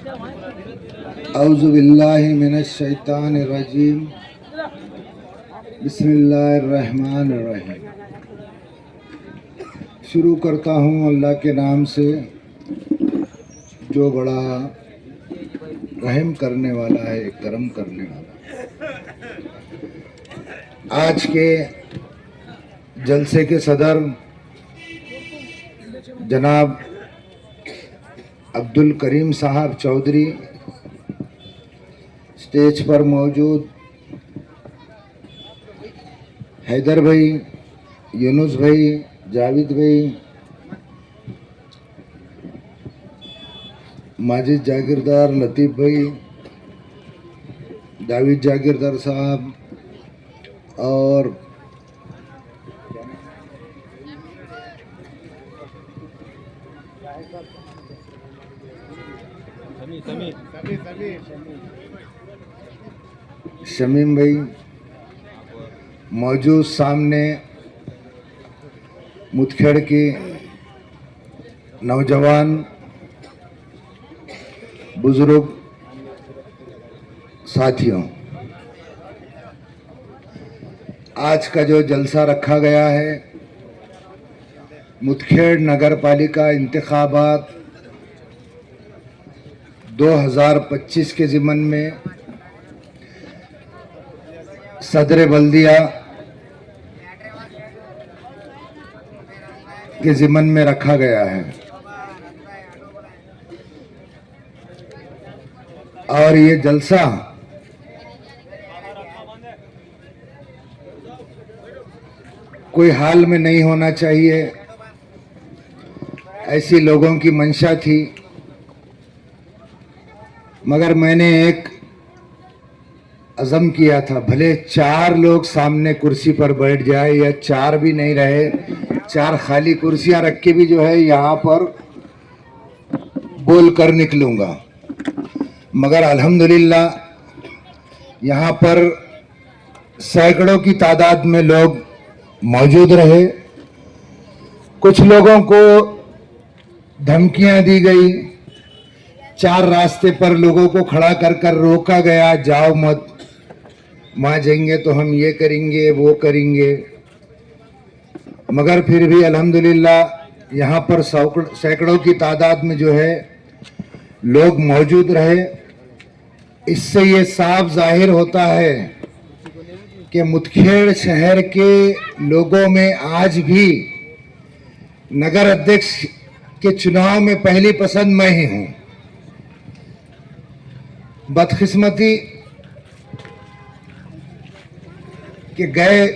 औज़ु बिल्लाहि मिनश शैतानिर रजीम। बिस्मिल्लाहिर रहमानिर रहीम। शुरू करता हूँ अल्लाह के नाम से जो बड़ा रहम करने वाला है, करम करने वाला है। आज के जलसे के सदर जनाब अब्दुल करीम साहब चौधरी, स्टेज पर मौजूद हैदर भाई, यूनुस भाई, जावेद भाई, माजिद जागीरदार, लतीफ़ भाई, जावेद जागीरदार साहब और शमीम भाई मौजूद, सामने मुतखेड़ के नौजवान बुजुर्ग साथियों, आज का जो जलसा रखा गया है मुतखेड़ नगर पालिका इंतखाबात 2025 के ज़िमन में सदर बल्दिया के ज़िमन में रखा गया है और ये जलसा कोई हाल में नहीं होना चाहिए, ऐसी लोगों की मंशा थी। मगर मैंने एक अज़म किया था, भले 4 लोग सामने कुर्सी पर बैठ जाए या 4 भी नहीं रहे, 4 खाली कुर्सियां रख के भी जो है यहाँ पर बोल कर निकलूँगा। मगर अल्हम्दुलिल्लाह यहाँ पर सैकड़ों की तादाद में लोग मौजूद रहे। कुछ लोगों को धमकियां दी गई, 4 रास्ते पर लोगों को खड़ा कर कर रोका गया, जाओ मत, वहाँ जाएंगे तो हम ये करेंगे वो करेंगे। मगर फिर भी अल्हम्दुलिल्लाह यहाँ पर सैकड़ों की तादाद में जो है लोग मौजूद रहे। इससे ये साफ जाहिर होता है कि मुतखेड़ शहर के लोगों में आज भी नगर अध्यक्ष के चुनाव में पहली पसंद मैं ही हूँ। बदकिस्मती कि गए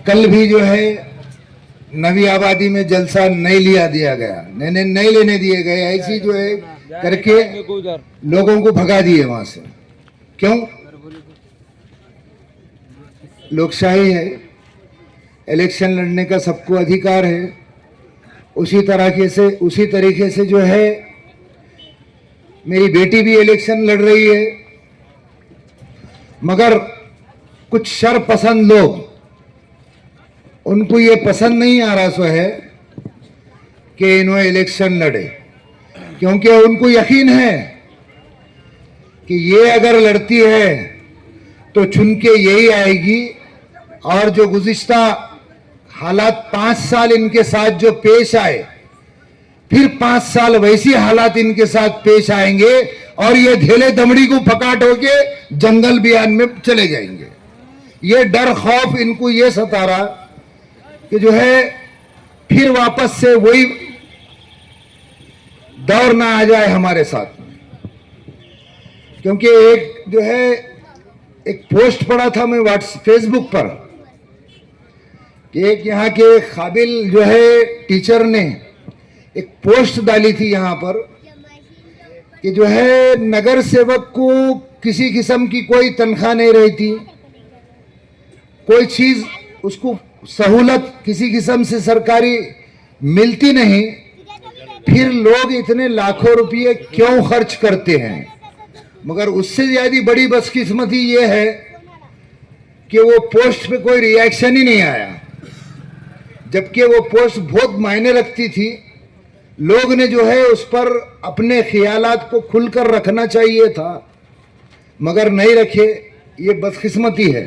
कल भी जो है नवी आबादी में जलसा नहीं दिया गया, नहीं लेने दिए गए, ऐसी जो है करके लोगों को भगा दिए वहां से। क्यों? लोकशाही है, इलेक्शन लड़ने का सबको अधिकार है। उसी तरीके से जो है मेरी बेटी भी इलेक्शन लड़ रही है। मगर कुछ शरपसंद लोग, उनको ये पसंद नहीं आ रहा सो है कि इन्होंने इलेक्शन लड़े, क्योंकि उनको यकीन है कि ये अगर लड़ती है तो चुन के यही आएगी। और जो गुज़िश्ता हालात 5 साल इनके साथ जो पेश आए, फिर 5 साल वैसी हालात इनके साथ पेश आएंगे और ये ढेले दमड़ी को फकाट होके जंगल बियान में चले जाएंगे। ये डर खौफ इनको ये सता रहा कि जो है फिर वापस से वही दौर ना आ जाए हमारे साथ में। क्योंकि एक जो है एक पोस्ट पढ़ा था मैं फेसबुक पर कि एक यहाँ के काबिल जो है टीचर ने एक पोस्ट डाली थी यहाँ पर कि जो है नगर सेवक को किसी किस्म की कोई तनख्वाह नहीं रहती, कोई चीज उसको सहूलत किसी किस्म से सरकारी मिलती नहीं, फिर लोग इतने लाखों रुपये क्यों खर्च करते हैं। मगर उससे ज्यादा बड़ी बदकिस्मती ये है कि वो पोस्ट पे कोई रिएक्शन ही नहीं आया, जबकि वो पोस्ट बहुत मायने रखती थी। लोग ने जो है उस पर अपने ख्यालात को खुलकर रखना चाहिए था, मगर नहीं रखे। ये बदकिस्मती है।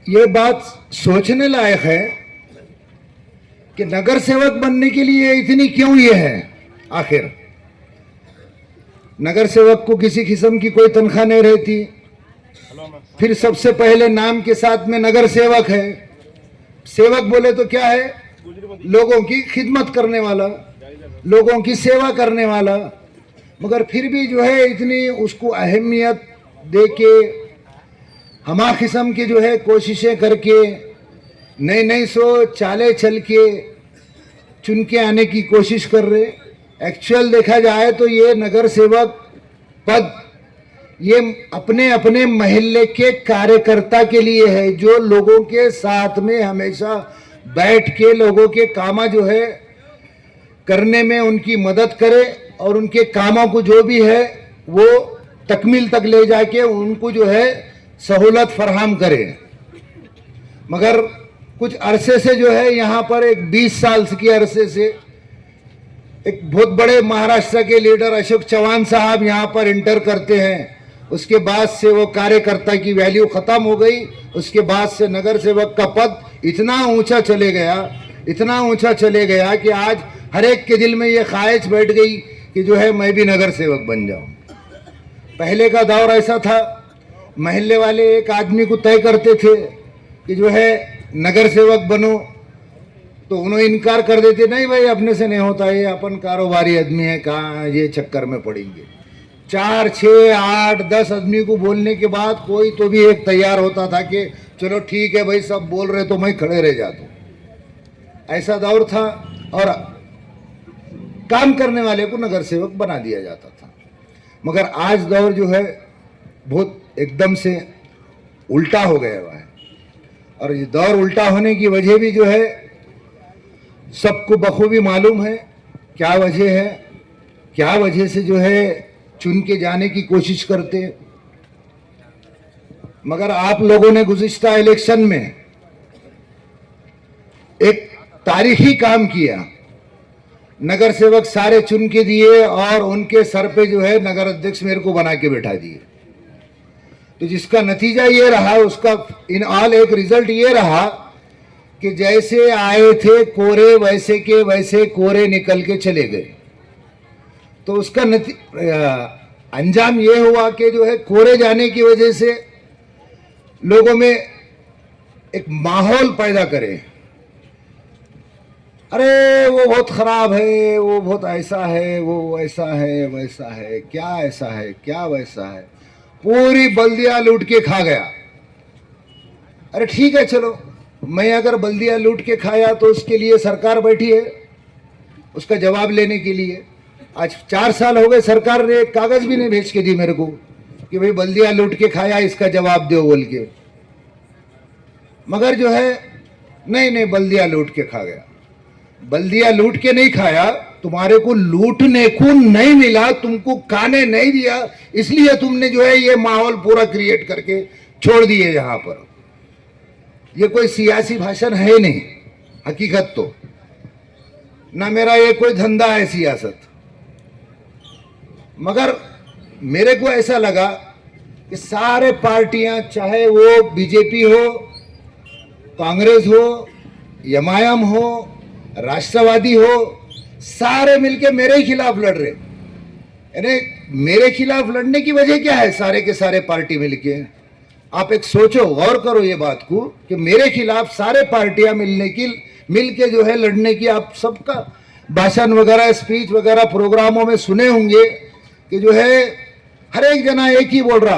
ये बात सोचने लायक है कि नगर सेवक बनने के लिए इतनी क्यों ये है। आखिर नगर सेवक को किसी किस्म की कोई तनख्वाह नहीं रहती, फिर सबसे पहले नाम के साथ में नगर सेवक है। सेवक बोले तो क्या है? लोगों की खिदमत करने वाला, लोगों की सेवा करने वाला। मगर फिर भी जो है इतनी उसको अहमियत दे के, हमा किस्म की जो है कोशिशें करके, नई नई चाले चल के चुन के आने की कोशिश कर रहे। एक्चुअल देखा जाए तो ये नगर सेवक पद ये अपने अपने महल्ले के कार्यकर्ता के लिए है, जो लोगों के साथ में हमेशा बैठ के लोगों के कामा जो है करने में उनकी मदद करे और उनके कामों को जो भी है वो तकमील तक ले जाके उनको जो है सहूलत फराहम करे। मगर कुछ अरसे से जो है यहाँ पर एक 20 साल के अरसे से एक बहुत बड़े महाराष्ट्र के लीडर अशोक चव्हाण साहब यहाँ पर इंटर करते हैं। उसके बाद से वो कार्यकर्ता की वैल्यू खत्म हो गई। उसके बाद से नगर सेवक का पद इतना ऊंचा चले गया, इतना ऊंचा चले गया कि आज हर एक के दिल में ये ख्वाहिश बैठ गई कि जो है मैं भी नगर सेवक बन जाऊं। पहले का दौर ऐसा था, महल्ले वाले एक आदमी को तय करते थे कि जो है नगर सेवक बनो, तो उन्होंने इनकार कर देते, नहीं भाई अपने से नहीं होता, ये अपन कारोबारी आदमी है, कहाँ ये चक्कर में पड़ेंगे। 4, 6, 8, 10 आदमी को बोलने के बाद कोई तो भी एक तैयार होता था कि चलो ठीक है भाई, सब बोल रहे तो मैं खड़े रह जाता हूँ। ऐसा दौर था और काम करने वाले को नगर सेवक बना दिया जाता था। मगर आज दौर जो है बहुत एकदम से उल्टा हो गया हुआ है, और ये दौर उल्टा होने की वजह भी जो है सबको बखूबी मालूम है। क्या वजह है, क्या वजह से जो है चुन के जाने की कोशिश करते। मगर आप लोगों ने गुज़िश्ता इलेक्शन में एक तारीखी काम किया, नगर सेवक सारे चुन के दिए और उनके सर पे जो है नगर अध्यक्ष मेरे को बना के बैठा दिए। तो जिसका नतीजा ये रहा, उसका इन ऑल एक रिजल्ट ये रहा कि जैसे आए थे कोरे वैसे के वैसे कोरे निकल के चले गए। तो उसका अंजाम ये हुआ कि जो है कोरे जाने की वजह से लोगों में एक माहौल पैदा करे, अरे वो बहुत खराब है, वो बहुत ऐसा है, वो ऐसा है, वैसा है, क्या ऐसा है, क्या वैसा है, पूरी बल्दियां लूट के खा गया। अरे ठीक है, चलो मैं अगर बल्दियां लूट के खाया तो उसके लिए सरकार बैठी है उसका जवाब लेने के लिए। आज 4 साल हो गए, सरकार ने एक कागज भी नहीं भेज के दी मेरे को कि भाई बल्दियां लूट के खाया, इसका जवाब दो बोल के। मगर जो है नहीं बल्दियां लूट के खा गया। बल्दियां लूट के नहीं खाया, तुम्हारे को लूटने को नहीं मिला, तुमको खाने नहीं दिया, इसलिए तुमने जो है ये माहौल पूरा क्रिएट करके छोड़ दिए यहाँ पर। ये कोई सियासी भाषण है नहीं, हकीकत तो ना मेरा ये कोई धंधा है सियासत। मगर मेरे को ऐसा लगा कि सारे पार्टियां, चाहे वो बीजेपी हो, कांग्रेस हो, एमआईएम हो, राष्ट्रवादी हो, सारे मिलके मेरे ही खिलाफ लड़ रहे। यानी मेरे खिलाफ लड़ने की वजह क्या है? सारे के सारे पार्टी मिलके, आप एक सोचो, गौर करो ये बात को कि मेरे खिलाफ सारे पार्टियां मिलके जो है लड़ने की। आप सबका भाषण वगैरह, स्पीच वगैरह प्रोग्रामों में सुने होंगे कि जो है हर एक जना एक ही बोल रहा,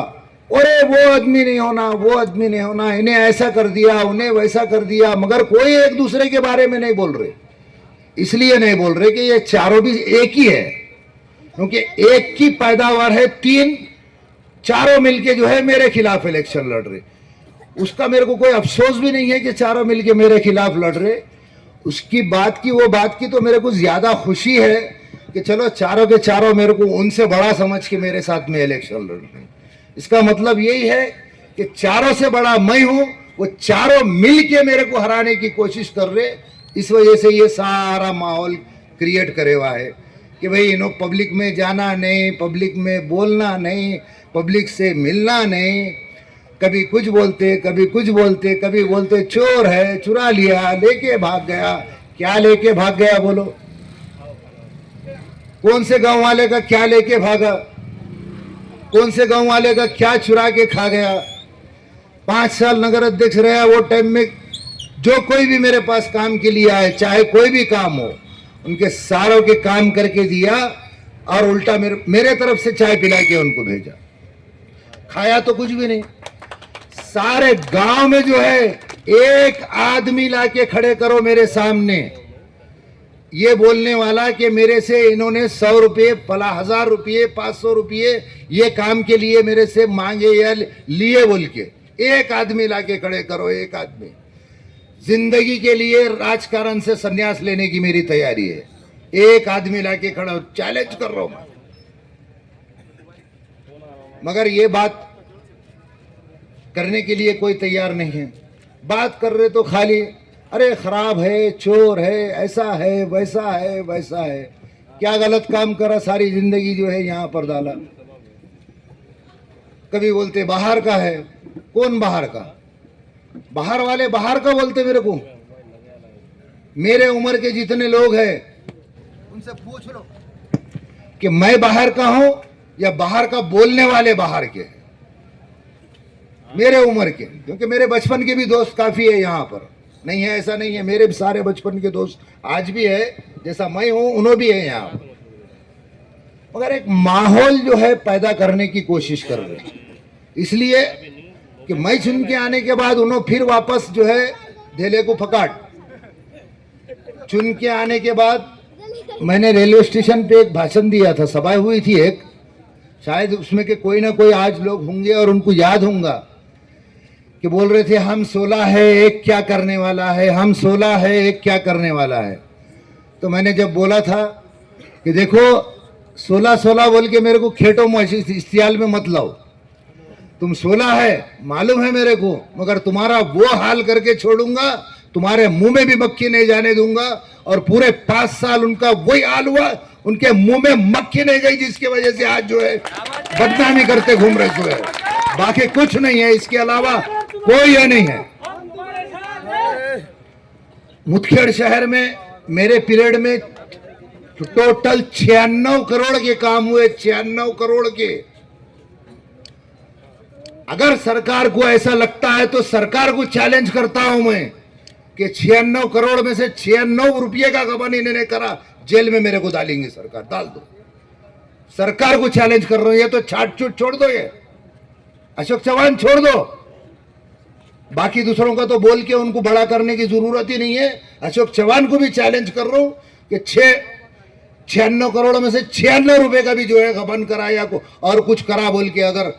अरे वो आदमी नहीं होना, वो आदमी नहीं होना, इन्हें ऐसा कर दिया, उन्हें वैसा कर दिया। मगर कोई एक दूसरे के बारे में नहीं बोल रहे। इसलिए नहीं बोल रहे कि ये चारों भी एक ही है, क्योंकि एक की पैदावार है 3, चारों मिलके जो है मेरे खिलाफ इलेक्शन लड़ रहे। उसका मेरे को कोई अफसोस भी नहीं है कि चारों मिलके मेरे खिलाफ लड़ रहे। उसकी बात की, वो बात की तो मेरे को ज्यादा खुशी है कि चलो चारों के चारों मेरे को उनसे बड़ा समझ के मेरे साथ में इलेक्शन लड़ रहे। इसका मतलब यही है कि चारों से बड़ा मैं हूं, वो चारों मिलके मेरे को हराने की कोशिश कर रहे। इस वजह से ये सारा माहौल क्रिएट करे हुआ है कि भाई इन्हों पब्लिक में जाना नहीं, पब्लिक में बोलना नहीं, पब्लिक से मिलना नहीं। कभी कुछ बोलते, कभी कुछ बोलते, कभी बोलते चोर है, चुरा लिया, लेके भाग गया। क्या लेके भाग गया बोलो? कौन से गांव वाले का क्या लेके भागा? कौन से गांव वाले का क्या चुरा के खा गया? 5 साल नगर अध्यक्ष रहा, वो टाइम में जो कोई भी मेरे पास काम के लिए आए, चाहे कोई भी काम हो, उनके सारों के काम करके दिया और उल्टा मेरे तरफ से चाय पिला के उनको भेजा। खाया तो कुछ भी नहीं। सारे गांव में जो है एक आदमी लाके खड़े करो मेरे सामने, ये बोलने वाला कि मेरे से इन्होंने 100 रुपये, 1000 रुपये, 500 रुपये ये काम के लिए मेरे से मांगे या लिए बोल के, एक आदमी लाके खड़े करो। एक आदमी। जिंदगी के लिए राजकारण से संन्यास लेने की मेरी तैयारी है। एक आदमी लाके खड़ा, चैलेंज कर रहा हूं मैं। मगर ये बात करने के लिए कोई तैयार नहीं है। बात कर रहे तो खाली अरे खराब है, चोर है, ऐसा है, वैसा है, वैसा है। क्या गलत काम करा? सारी जिंदगी जो है यहां पर डाला। कभी बोलते बाहर का है। कौन बाहर का? बाहर वाले बाहर का बोलते मेरे को। मेरे उम्र के जितने लोग हैं उनसे पूछ लो कि मैं बाहर का हूं या बाहर का बोलने वाले बाहर के। मेरे उम्र के, क्योंकि मेरे बचपन के भी दोस्त काफी है यहाँ पर। नहीं है ऐसा नहीं है, मेरे भी सारे बचपन के दोस्त आज भी है, जैसा मैं हूं उन्हों भी है यहाँ पर। मगर एक माहौल जो है पैदा करने की कोशिश कर रहे हैं, इसलिए कि मैं चुन के आने के बाद उन्होंने फिर वापस जो है धेले को फकाट। चुन के आने के बाद मैंने रेलवे स्टेशन पे एक भाषण दिया था, सभा हुई थी एक, शायद उसमें के कोई ना कोई आज लोग होंगे और उनको याद होगा कि बोल रहे थे हम 16 है, एक क्या करने वाला है, हम 16 है, एक क्या करने वाला है। तो मैंने जब बोला था कि देखो 16 बोल के मेरे को खेटो इस्तियाल में मत लाओ। तुम 16 है मालूम है मेरे को, मगर तुम्हारा वो हाल करके छोड़ूंगा, तुम्हारे मुंह में भी मक्खी नहीं जाने दूंगा। और पूरे 5 साल उनका वही हाल हुआ, उनके मुंह में मक्खी नहीं गई, जिसकी वजह से आज जो है बदनामी करते घूम रहे जो है। बाकी कुछ नहीं है, इसके अलावा कोई ये नहीं है। मुदखेड़ शहर में मेरे पीरियड में टोटल 96 करोड़ के काम हुए, 96 करोड़ के। अगर सरकार को ऐसा लगता है तो सरकार को चैलेंज करता हूं मैं कि 96 करोड़ में से 96 रुपये का गबन इन्होंने करा, जेल में मेरे को डालेंगे सरकार, डाल दो। सरकार को चैलेंज कर रहा हूं। ये तो छाट छूट छोड़ दो, ये अशोक चव्हाण छोड़ दो, बाकी दूसरों का तो बोल के उनको बड़ा करने की जरूरत ही नहीं है। अशोक चव्हाण को भी चैलेंज कर रहा हूं कि 96 करोड़ में से 96 रुपए का भी जो है गबन करा या और कुछ करा बोल के अगर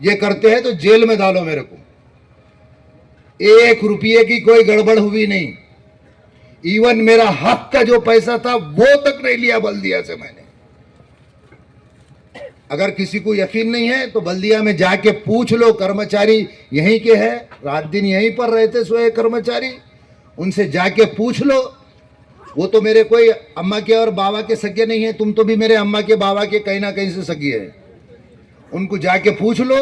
ये करते हैं तो जेल में डालो मेरे को। 1 रुपये की कोई गड़बड़ हुई नहीं। इवन मेरा हक का जो पैसा था वो तक नहीं लिया बल्दिया से मैंने। अगर किसी को यकीन नहीं है तो बल्दिया में जाके पूछ लो, कर्मचारी यहीं के हैं, रात दिन यहीं पर रहते सोए कर्मचारी, उनसे जाके पूछ लो। वो तो मेरे कोई अम्मा के और बाबा के सगे नहीं है, तुम तो भी मेरे अम्मा के बाबा के कहीं ना कहीं से सगी है। उनको जाके पूछ लो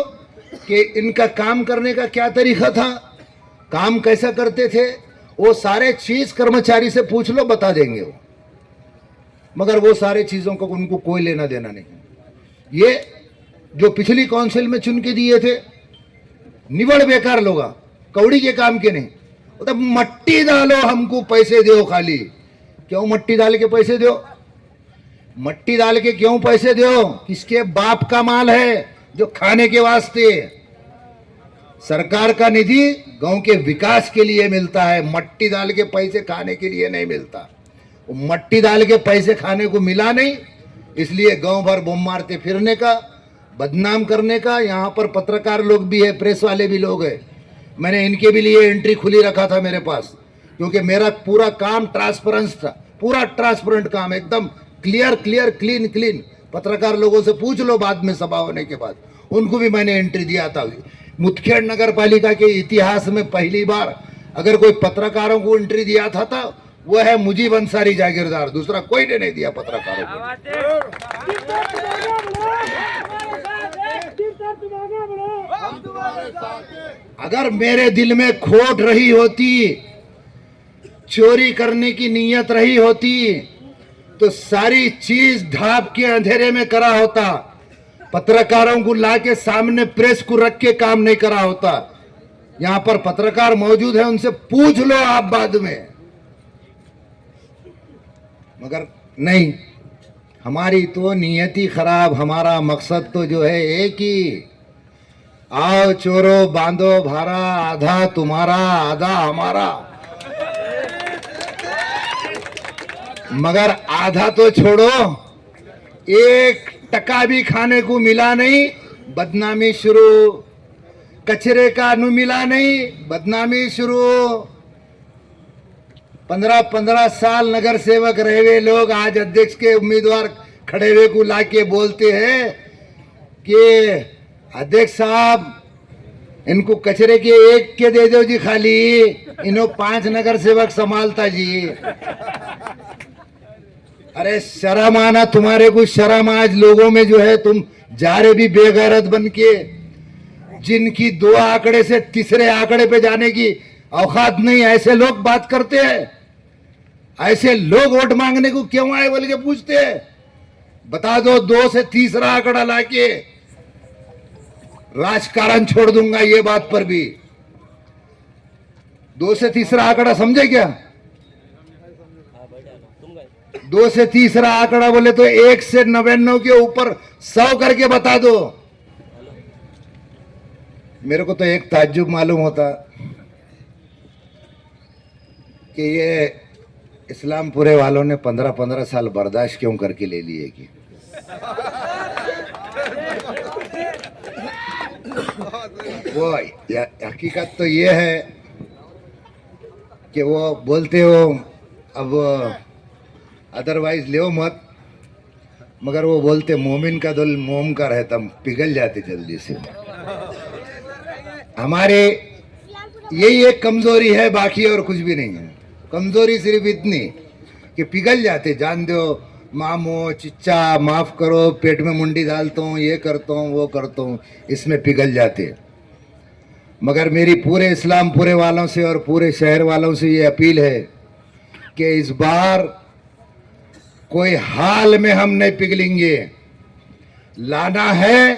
कि इनका काम करने का क्या तरीका था, काम कैसा करते थे, वो सारे चीज कर्मचारी से पूछ लो, बता देंगे वो। मगर वो सारे चीजों को उनको कोई लेना देना नहीं। ये जो पिछली काउंसिल में चुन के दिए थे निवड़ बेकार लोग, कौड़ी के काम के नहीं। मतलब मट्टी डालो हमको पैसे दो खाली। क्यों मट्टी डाल के पैसे दो? मट्टी डाल के क्यों पैसे दो? किसके बाप का माल है जो खाने के वास्ते? सरकार का निधि गांव के विकास के लिए मिलता है, मट्टी डाल के पैसे खाने के लिए नहीं मिलता। मट्टी डाल के पैसे खाने को मिला नहीं, इसलिए गांव भर बम मारते फिरने का, बदनाम करने का। यहाँ पर पत्रकार लोग भी है, प्रेस वाले भी लोग हैं। मैंने इनके भी लिए एंट्री खुली रखा था मेरे पास, क्योंकि मेरा पूरा काम ट्रांसपेरेंस था, पूरा ट्रांसपेरेंट काम, एकदम क्लियर क्लियर क्लीन क्लीन। पत्रकार लोगों से पूछ लो बाद में सभा होने के बाद, उनको भी मैंने एंट्री दिया था। मुदखेड़ नगर पालिका के इतिहास में पहली बार अगर कोई पत्रकारों को एंट्री दिया था वो है मुजीब अंसारी जागीरदार, दूसरा कोई ने नहीं दिया पत्रकारों को। अगर मेरे दिल में खोट रही होती, चोरी करने की नीयत रही होती, तो सारी चीज ढाप के अंधेरे में करा होता, पत्रकारों को लाके सामने प्रेस को रख के काम नहीं करा होता। यहां पर पत्रकार मौजूद है, उनसे पूछ लो आप बाद में। मगर नहीं, हमारी तो नियति खराब, हमारा मकसद तो जो है एक ही, आओ चोरो बांधो भारा, आधा तुम्हारा आधा हमारा। मगर आधा तो छोड़ो, 1 टका भी खाने को मिला नहीं, बदनामी शुरू। कचरे का नु मिला नहीं, बदनामी शुरू। 15-15 साल नगर सेवक रहे हुए लोग आज अध्यक्ष के उम्मीदवार खड़े हुए को लाके बोलते हैं कि अध्यक्ष साहब इनको कचरे के 1 के दे दो जी, खाली इन्हों 5 नगर सेवक संभालता जी। अरे शर्म आना तुम्हारे को, शर्म। आज लोगों में जो है तुम जा रहे भी बेगैरत बन के, जिनकी 2 आंकड़े से तीसरे आंकड़े पे जाने की औकात नहीं, ऐसे लोग बात करते हैं। ऐसे लोग वोट मांगने को क्यों आए बोल के पूछते हैं। बता दो, 2 से तीसरा आंकड़ा लाके राजकारण छोड़ दूंगा ये बात पर भी। 2 से तीसरा आंकड़ा समझे क्या? 2 से तीसरा आंकड़ा बोले तो 1 से 99 के ऊपर 100 करके बता दो। मेरे को तो एक ताज्जुब मालूम होता कि ये इस्लामपुरे वालों ने 15-15 साल बर्दाश्त क्यों करके ले लिए कि वो हकीकत तो ये है कि वो बोलते हो अब अदरवाइज ले मत, मगर वो बोलते मोमिन का दिल मोम का रहता, पिघल जाते जल्दी से। हमारे यही एक कमजोरी है, बाकी और कुछ भी नहीं है। कमजोरी सिर्फ इतनी कि पिघल जाते, जान दो मामो चिच्चा माफ करो, पेट में मुंडी डालता हूँ, ये करता हूँ वो करता हूँ, इसमें पिघल जाते। मगर मेरी पूरे इस्लामपुरे वालों से और पूरे शहर वालों से ये अपील है कि इस बार कोई हाल में हम नहीं पिघलेंगे। लाना है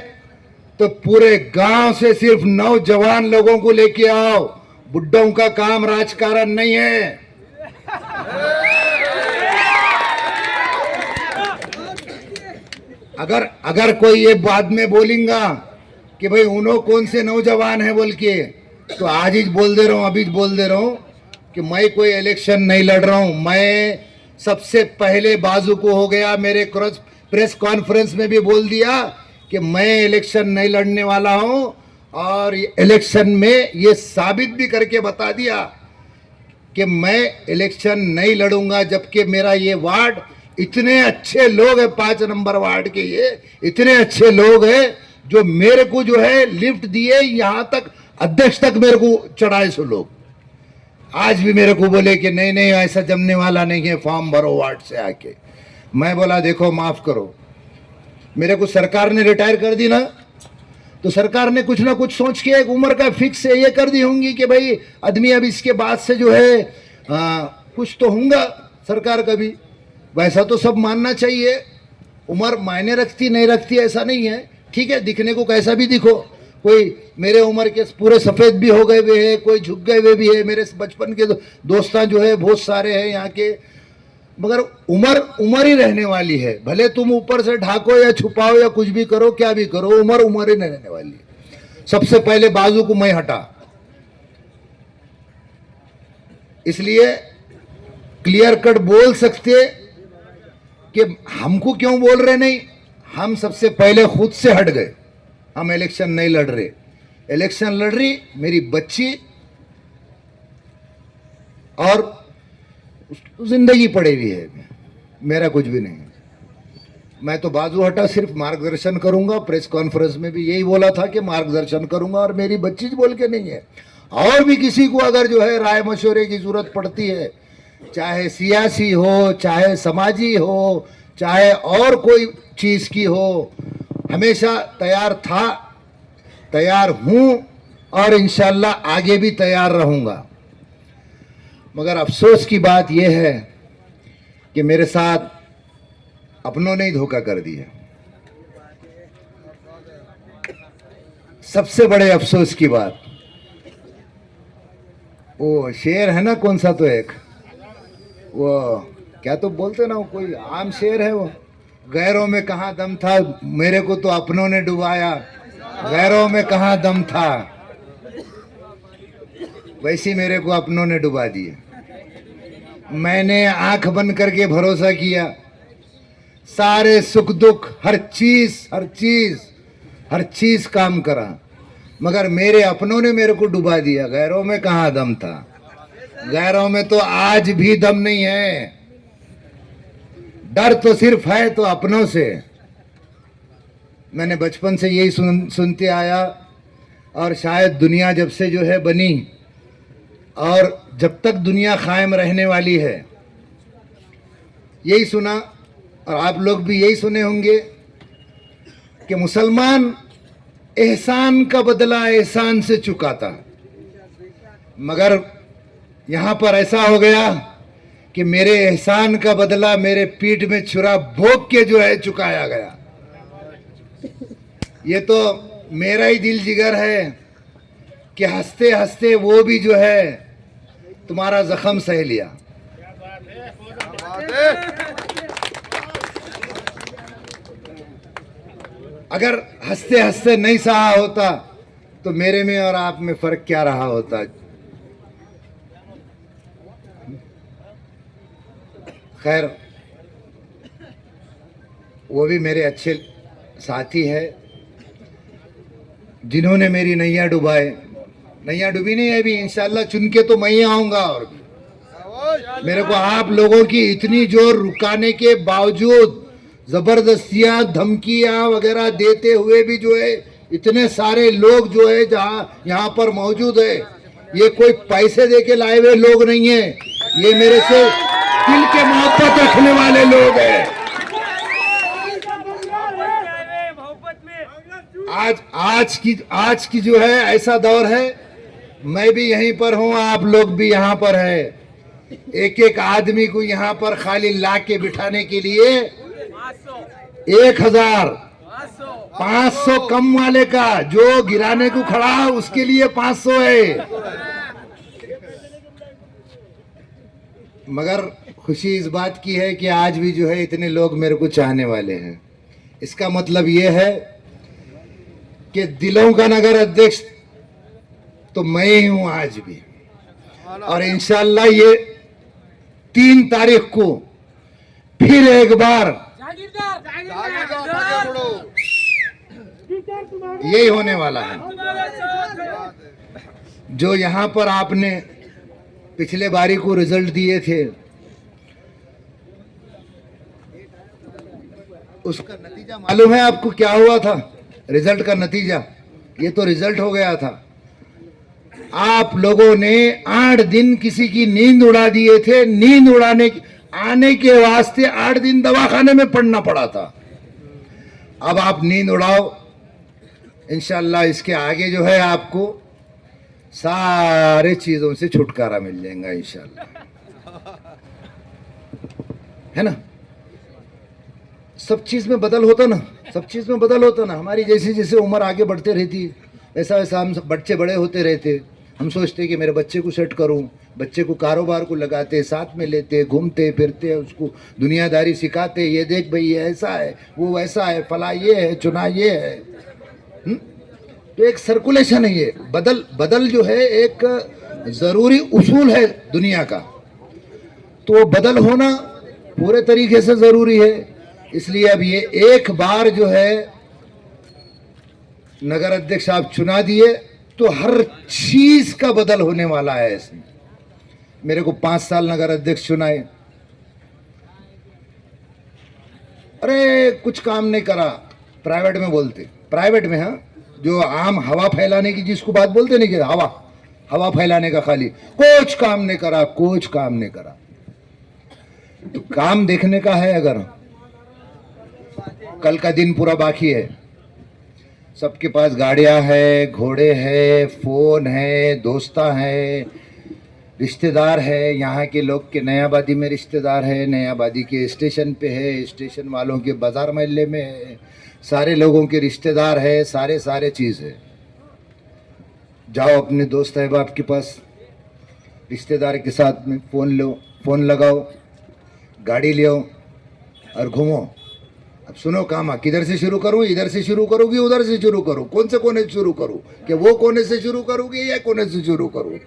तो पूरे गांव से सिर्फ नौजवान लोगों को लेके आओ, बुड्ढों का काम राजकारण नहीं है। अगर कोई ये बाद में बोलेगा कि भाई उन्हों कौन से नौजवान है बोल के, तो आज ही बोल दे रहा हूं, अभी बोल दे रहा हूं कि मैं कोई इलेक्शन नहीं लड़ रहा हूं। मैं सबसे पहले बाजू को हो गया, मेरे प्रेस कॉन्फ्रेंस में भी बोल दिया कि मैं इलेक्शन नहीं लड़ने वाला हूं, और इलेक्शन में ये साबित भी करके बता दिया कि मैं इलेक्शन नहीं लड़ूंगा। जबकि मेरा ये वार्ड इतने अच्छे लोग हैं, 5 नंबर वार्ड के ये इतने अच्छे लोग हैं जो मेरे को जो है लिफ्ट दिए, यहां तक अध्यक्ष तक मेरे को चढ़ाए। सो लोग आज भी मेरे को बोले कि नहीं नहीं ऐसा जमने वाला नहीं है, फॉर्म भरो वार्ड से आके। मैं बोला देखो माफ करो, मेरे को सरकार ने रिटायर कर दी ना, तो सरकार ने कुछ ना कुछ सोच के एक उम्र का फिक्स है ये कर दी होंगी कि भाई आदमी अब इसके बाद से जो है कुछ तो होगा सरकार का भी। वैसा तो सब मानना चाहिए, उम्र मायने रखती नहीं रखती ऐसा नहीं है। ठीक है, दिखने को कैसा भी दिखो, कोई मेरे उम्र के पूरे सफ़ेद भी हो गए हुए हैं, कोई झुक गए हुए भी है। मेरे बचपन के दोस्तां जो है बहुत सारे हैं यहाँ के, मगर उम्र ही रहने वाली है। भले तुम ऊपर से ढाको या छुपाओ या कुछ भी करो, क्या भी करो, उम्र ही नहीं रहने वाली है। सबसे पहले बाजू को मैं हटा, इसलिए क्लियर कट बोल सकते कि हमको क्यों बोल रहे नहीं। हम सबसे पहले खुद से हट गए, हम इलेक्शन नहीं लड़ रहे। इलेक्शन लड़ रही मेरी बच्ची और जिंदगी पड़ी हुई है, मेरा कुछ भी नहीं। मैं तो बाजू हटा, सिर्फ मार्गदर्शन करूंगा। प्रेस कॉन्फ्रेंस में भी यही बोला था कि मार्गदर्शन करूंगा, और मेरी बच्ची बोल के नहीं है। और भी किसी को अगर जो है राय मशवरे की जरूरत पड़ती है चाहे सियासी हो, चाहे समाजी हो, चाहे और कोई चीज की हो, हमेशा तैयार था, तैयार हूं और इंशाल्लाह आगे भी तैयार रहूंगा। मगर अफसोस की बात यह है कि मेरे साथ अपनों ने ही धोखा कर दिया। सबसे बड़े अफसोस की बात, वो शेर है ना, कौन सा तो एक, वो क्या तो बोलते ना, वो कोई आम शेर है, वो गैरों में कहाँ दम था, मेरे को तो अपनों ने डुबाया, गैरों में कहाँ दम था, वैसी मेरे को अपनों ने डुबा दिया। मैंने आंख बंद करके भरोसा किया, सारे सुख दुख हर चीज काम करा, मगर मेरे अपनों ने मेरे को डुबा दिया। गैरों में कहाँ दम था, गैरों में तो आज भी दम नहीं है। डर तो सिर्फ है तो अपनों से। मैंने बचपन से यही सुनते आया, और शायद दुनिया जब से जो है बनी और जब तक दुनिया कायम रहने वाली है, यही सुना, और आप लोग भी यही सुने होंगे कि मुसलमान एहसान का बदला एहसान से चुकाता। मगर यहां पर ऐसा हो गया कि मेरे एहसान का बदला मेरे पीठ में छुरा भोग के जो है चुकाया गया। ये तो मेरा ही दिल जिगर है कि हंसते हंसते वो भी जो है तुम्हारा जख्म सह लिया। अगर हंसते हंसते नहीं सहा होता तो मेरे में और आप में फर्क क्या रहा होता। खैर, वो भी मेरे अच्छे साथी है जिन्होंने मेरी नैया डुबाए। नैया डूबी नहीं है अभी, इंशाल्लाह चुन के तो मैं ही आऊंगा। और मेरे को आप लोगों की इतनी जोर रुकाने के बावजूद, जबरदस्तियां धमकियां वगैरह देते हुए भी जो है इतने सारे लोग जो है जहाँ यहाँ पर मौजूद है, ये कोई पैसे दे के लाए हुए लोग नहीं है, ये मेरे से दिल के मोहब्बत रखने वाले लोग हैं। आज की जो है ऐसा दौर है, मैं भी यहीं पर हूँ, आप लोग भी यहाँ पर है। एक एक आदमी को यहाँ पर खाली ला के बिठाने के लिए 1000 500 कम वाले का, जो गिराने को खड़ा उसके लिए 500 है। मगर खुशी इस बात की है कि आज भी जो है इतने लोग मेरे को चाहने वाले हैं। इसका मतलब ये है कि दिलों का नगर अध्यक्ष तो मैं ही हूं आज भी, और इंशाल्लाह ये 3 तारीख को फिर एक बार यही होने वाला है। जो यहां पर आपने पिछले बारी को रिजल्ट दिए थे, उसका नतीजा मालूम है आपको क्या हुआ था? रिजल्ट का नतीजा, ये तो रिजल्ट हो गया था। आप लोगों ने 8 दिन किसी की नींद उड़ा दिए थे। नींद उड़ाने आने के वास्ते 8 दिन दवाखाने में पड़ना पड़ा था। अब आप नींद उड़ाओ, इंशाल्लाह इसके आगे जो है आपको सारे चीजों से छुटकारा मिल जाएगा इंशाल्लाह, है ना। सब चीज में बदल होता ना, सब चीज में बदल होता ना। हमारी जैसे जैसे उम्र आगे बढ़ते रहती, वैसा वैसा हम बच्चे बड़े होते रहते। हम सोचते कि मेरे बच्चे को सेट करूं, बच्चे को कारोबार को लगाते, साथ में लेते, घूमते फिरते, उसको दुनियादारी सिखाते। ये देख भाई ये ऐसा है, वो वैसा है, फला ये है, चुना ये है। तो एक सर्कुलेशन है ये। बदल जो है एक जरूरी उसूल है दुनिया का, तो वो बदल होना पूरे तरीके से जरूरी है। इसलिए अब ये एक बार जो है नगर अध्यक्ष आप चुना दिए तो हर चीज का बदल होने वाला है इसमें। मेरे को 5 साल नगर अध्यक्ष चुनाए, अरे कुछ काम नहीं करा, प्राइवेट में बोलते, प्राइवेट में, हाँ, जो आम हवा फैलाने की जिसको बात बोलते नहीं कि हवा फैलाने का, खाली कुछ काम नहीं करा, कुछ काम नहीं करा। तो काम देखने का है, अगर कल का दिन पूरा बाकी है, सबके पास गाड़ियां है, घोड़े है, फोन है, दोस्ता है, रिश्तेदार है, यहाँ के लोग के नयाबादी में रिश्तेदार है, नयाबादी के स्टेशन पे है, स्टेशन वालों के बाजार महल्ले में है, सारे लोगों के रिश्तेदार है, सारे सारे चीज़ है। जाओ अपने दोस्त अहबाब के पास, रिश्तेदार के साथ में फ़ोन लो, फ़ोन लगाओ, गाड़ी ले आओ और घूमो। अब सुनो काम, किधर से शुरू करूँ, इधर से शुरू करूँगी, उधर से शुरू करूँ, कौन से कोने से शुरू करूँ, कि वो कोने से शुरू करूँगी या कोने से शुरू करूँ?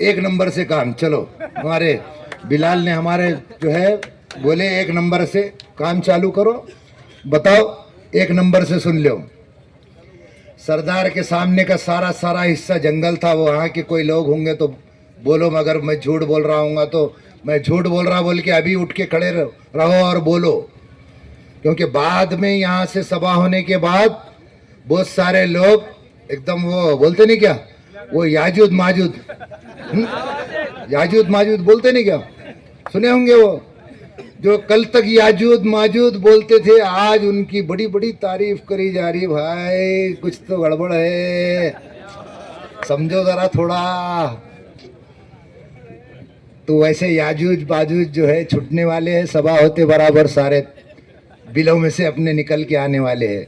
एक नंबर से काम। चलो, हमारे बिलाल ने हमारे जो है बोले एक नंबर से काम चालू करो। बताओ, एक नंबर से सुन लो। सरदार के सामने का सारा सारा हिस्सा जंगल था। वो वहाँ के कोई लोग होंगे तो बोलो, मगर मैं झूठ बोल रहा हूँगा तो मैं झूठ बोल रहा बोल के अभी उठ के खड़े रहो और बोलो, क्योंकि बाद में यहाँ से सभा होने के बाद बहुत सारे लोग एकदम वो बोलते नहीं क्या, वो याजूद माजूद, याजूद माजूद बोलते नहीं क्या, सुने होंगे, वो जो कल तक याजूद माजूद बोलते थे आज उनकी बड़ी बड़ी तारीफ करी जा रही। भाई कुछ तो गड़बड़ है, समझो जरा थोड़ा। तो वैसे याजूज बाजूज जो है छुटने वाले हैं, सभा होते बराबर सारे बिलों में से अपने निकल के आने वाले हैं।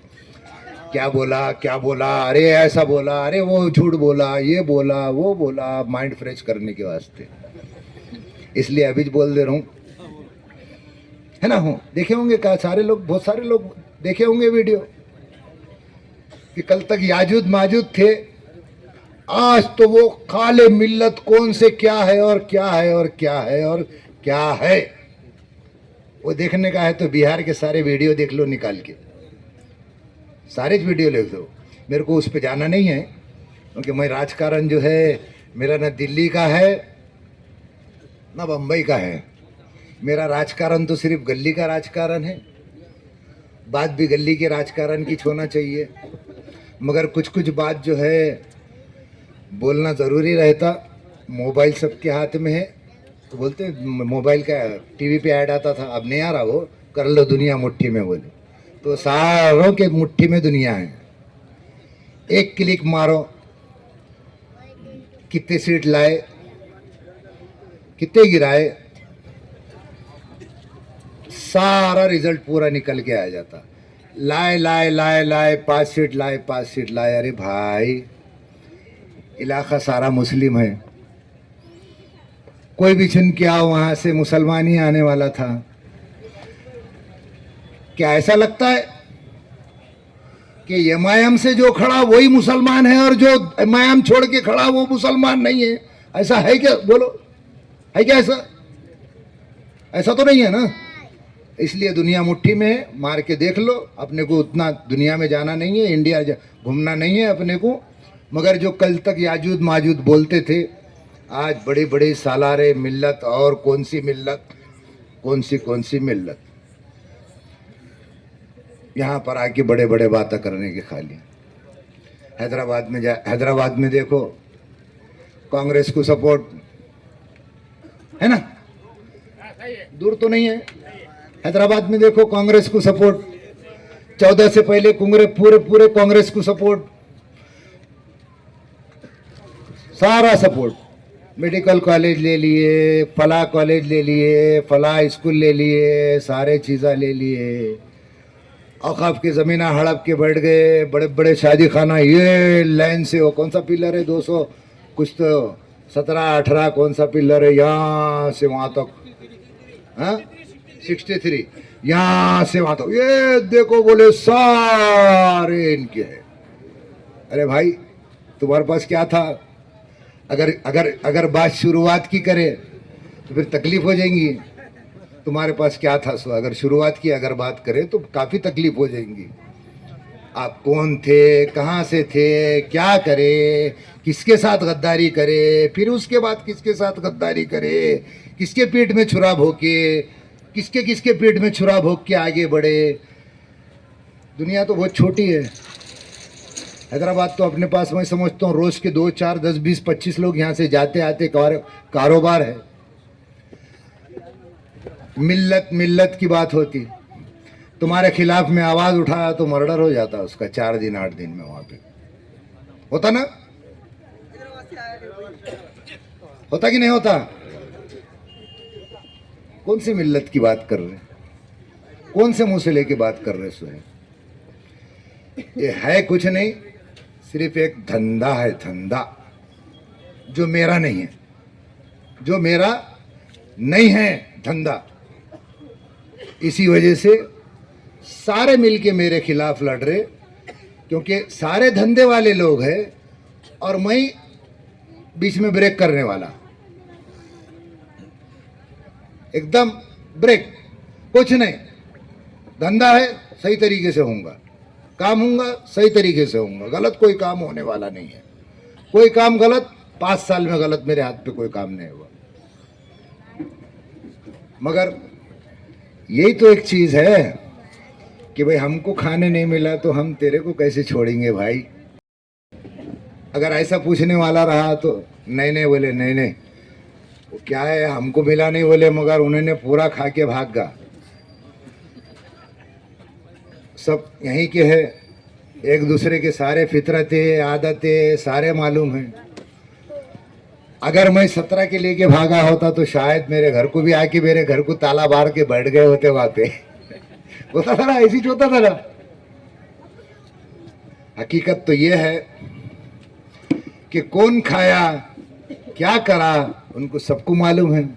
क्या बोला, अरे ऐसा बोला, अरे वो झूठ बोला, ये बोला, वो बोला, माइंड फ्रेश करने के वास्ते। इसलिए अभी बोल दे रहा हूँ, है ना। हो देखे होंगे का सारे लोग, बहुत सारे लोग देखे होंगे वीडियो कि कल तक याजूद माजूद थे, आज तो वो खाले मिल्लत कौन से क्या है और क्या है और क्या है और क्या है, वो देखने का है तो बिहार के सारे वीडियो देख लो निकाल के, सारे वीडियो देख लो। मेरे को उस पर जाना नहीं है, क्योंकि मैं राजकारण जो है मेरा ना दिल्ली का है ना बम्बई का है। मेरा राजकारण तो सिर्फ गली का राजकारण है। बात भी गली के राजकारण की होना चाहिए, मगर कुछ कुछ बात जो है बोलना ज़रूरी रहता। मोबाइल सबके हाथ में है, तो बोलते मोबाइल का टीवी पे ऐड आता था, अब नहीं आ रहा, वो कर लो दुनिया मुट्ठी में बोले, तो सारों के मुट्ठी में दुनिया है। एक क्लिक मारो, कितने सीट लाए, कितने गिराए, सारा रिजल्ट पूरा निकल के आ जाता। लाए 5 सीट लाए, 5 सीट लाए। अरे भाई, इलाका सारा मुस्लिम है, कोई भी चुन के आओ, वहां से मुसलमान ही आने वाला था। क्या ऐसा लगता है कि एमआईएम से जो खड़ा वही मुसलमान है और जो एमआईएम छोड़ के खड़ा वो मुसलमान नहीं है? ऐसा है क्या? बोलो, है क्या ऐसा? ऐसा तो नहीं है ना। इसलिए दुनिया मुट्ठी में है, मार के देख लो। अपने को उतना दुनिया में जाना नहीं है, इंडिया घूमना नहीं है अपने को। मगर जो कल तक याजूद माजूद बोलते थे, आज बड़े बड़े सालारे मिल्लत और कौन सी मिल्लत, कौन सी मिल्लत, यहाँ पर आके बड़े बड़े बातें करने के खाली। हैदराबाद में देखो, कांग्रेस को सपोर्ट है ना, दूर तो नहीं है। हैदराबाद में देखो कांग्रेस को सपोर्ट, 14 से पहले पूरे कांग्रेस को सपोर्ट, सारा सपोर्ट। मेडिकल कॉलेज ले लिए, फला कॉलेज ले लिए, फला स्कूल ले लिए, सारे चीज़ा ले लिए। औकाफ की ज़मीन हड़प के बैठ गए, बड़े बड़े शादी खाना ये लाइन से, वो कौन सा पिलर है 200 कुछ तो 17-18 कौन सा पिलर है, यहाँ से वहाँ तक, हाँ 63, यहाँ से वहाँ तक, ये देखो बोले सारे इनके हैं। अरे भाई, तुम्हारे पास क्या था? अगर बात शुरुआत की करे तो फिर तकलीफ हो जाएंगी। तुम्हारे पास क्या था? सो अगर शुरुआत की अगर बात करें तो काफ़ी तकलीफ हो जाएंगी। आप कौन थे, कहाँ से थे, क्या करे, किसके साथ गद्दारी करे, फिर उसके बाद किसके साथ गद्दारी करे, किसके पेट में छुरा भोंके, किसके पेट में छुरा भोंक के आगे बढ़े। दुनिया तो बहुत छोटी है। हैदराबाद तो अपने पास मैं समझता हूँ रोज़ के 2, 4, 10, 20, 25 लोग यहाँ से जाते आते कारोबार है। मिल्लत मिल्लत की बात होती, तुम्हारे खिलाफ में आवाज उठाया तो मर्डर हो जाता उसका 4 दिन 8 दिन में। वहां पे होता ना, होता कि नहीं होता? कौन सी मिल्लत की बात कर रहे, कौन से मुंह से लेके बात कर रहे सोए? ये है कुछ नहीं, सिर्फ एक धंधा है, धंधा जो मेरा नहीं है, जो मेरा नहीं है धंधा। इसी वजह से सारे मिलके मेरे खिलाफ लड़ रहे, क्योंकि सारे धंधे वाले लोग हैं और मैं बीच में ब्रेक करने वाला, एकदम ब्रेक। कुछ नहीं, धंधा है, सही तरीके से होऊंगा, काम होऊंगा सही तरीके से होऊंगा, गलत कोई काम होने वाला नहीं है। कोई काम गलत 5 साल में गलत मेरे हाथ पे कोई काम नहीं हुआ। मगर यही तो एक चीज है कि भाई हमको खाने नहीं मिला तो हम तेरे को कैसे छोड़ेंगे भाई। अगर ऐसा पूछने वाला रहा तो नहीं नहीं बोले, नहीं नहीं वो क्या है हमको मिला नहीं बोले, मगर उन्होंने पूरा खा के भाग गया। सब यहीं के है, एक दूसरे के सारे फितरतें आदतें सारे मालूम हैं। अगर मैं 17 के लेके भागा होता तो शायद मेरे घर को भी आके मेरे घर को ताला मार के बैठ गए होते वहां पे। होता था ना, ऐसी होता था ना। हकीकत तो ये है कि कौन खाया क्या करा उनको सबको मालूम है,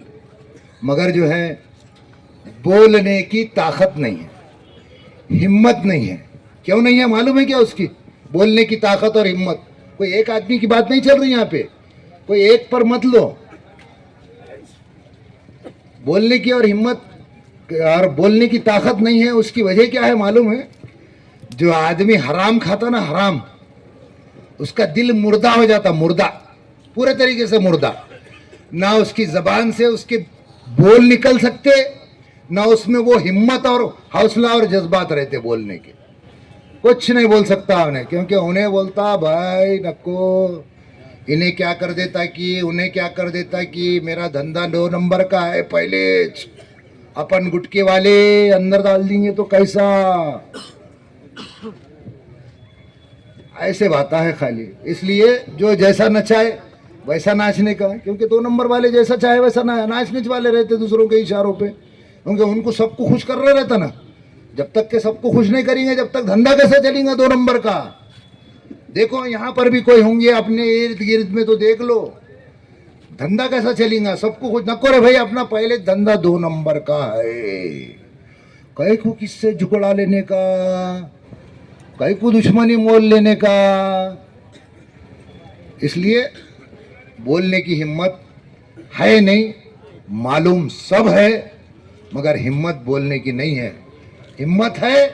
मगर जो है बोलने की ताकत नहीं है, हिम्मत नहीं है। क्यों नहीं है मालूम है क्या? उसकी बोलने की ताकत और हिम्मत। कोई एक आदमी की बात नहीं चल रही यहाँ पे, कोई एक पर मत लो। बोलने की और हिम्मत और बोलने की ताकत नहीं है, उसकी वजह क्या है मालूम है? जो आदमी हराम खाता ना, हराम, उसका दिल मुर्दा हो जाता, मुर्दा, पूरे तरीके से मुर्दा। ना उसकी जबान से उसके बोल निकल सकते, ना उसमें वो हिम्मत और हौसला और जज्बात रहते बोलने के। कुछ नहीं बोल सकता उन्हें, क्योंकि उन्हें बोलता भाई नको, इन्हें क्या कर देता कि उन्हें क्या कर देता कि मेरा धंधा 2 नंबर का है, पहले अपन गुटके वाले अंदर डाल देंगे तो कैसा। ऐसे बात है खाली। इसलिए जो जैसा नचाए वैसा नाचने का, क्योंकि 2 नंबर वाले जैसा चाहे वैसा नाचने वाले रहते दूसरों के इशारों पे, क्योंकि उनको सबको खुश कर रहा रहता ना। जब तक के सबको खुश नहीं करेंगे तब तक धंधा कैसे चलेगा 2 नंबर का? देखो यहाँ पर भी कोई होंगे अपने इर्द गिर्द में, तो देख लो धंधा कैसा चलेगा। सबको खुश न करे भाई, अपना पहले धंधा 2 नंबर का है। कई को किससे झुकड़ा लेने का, कई को दुश्मनी मोल लेने का। इसलिए बोलने की हिम्मत है नहीं, मालूम सब है, मगर हिम्मत बोलने की नहीं है। हिम्मत है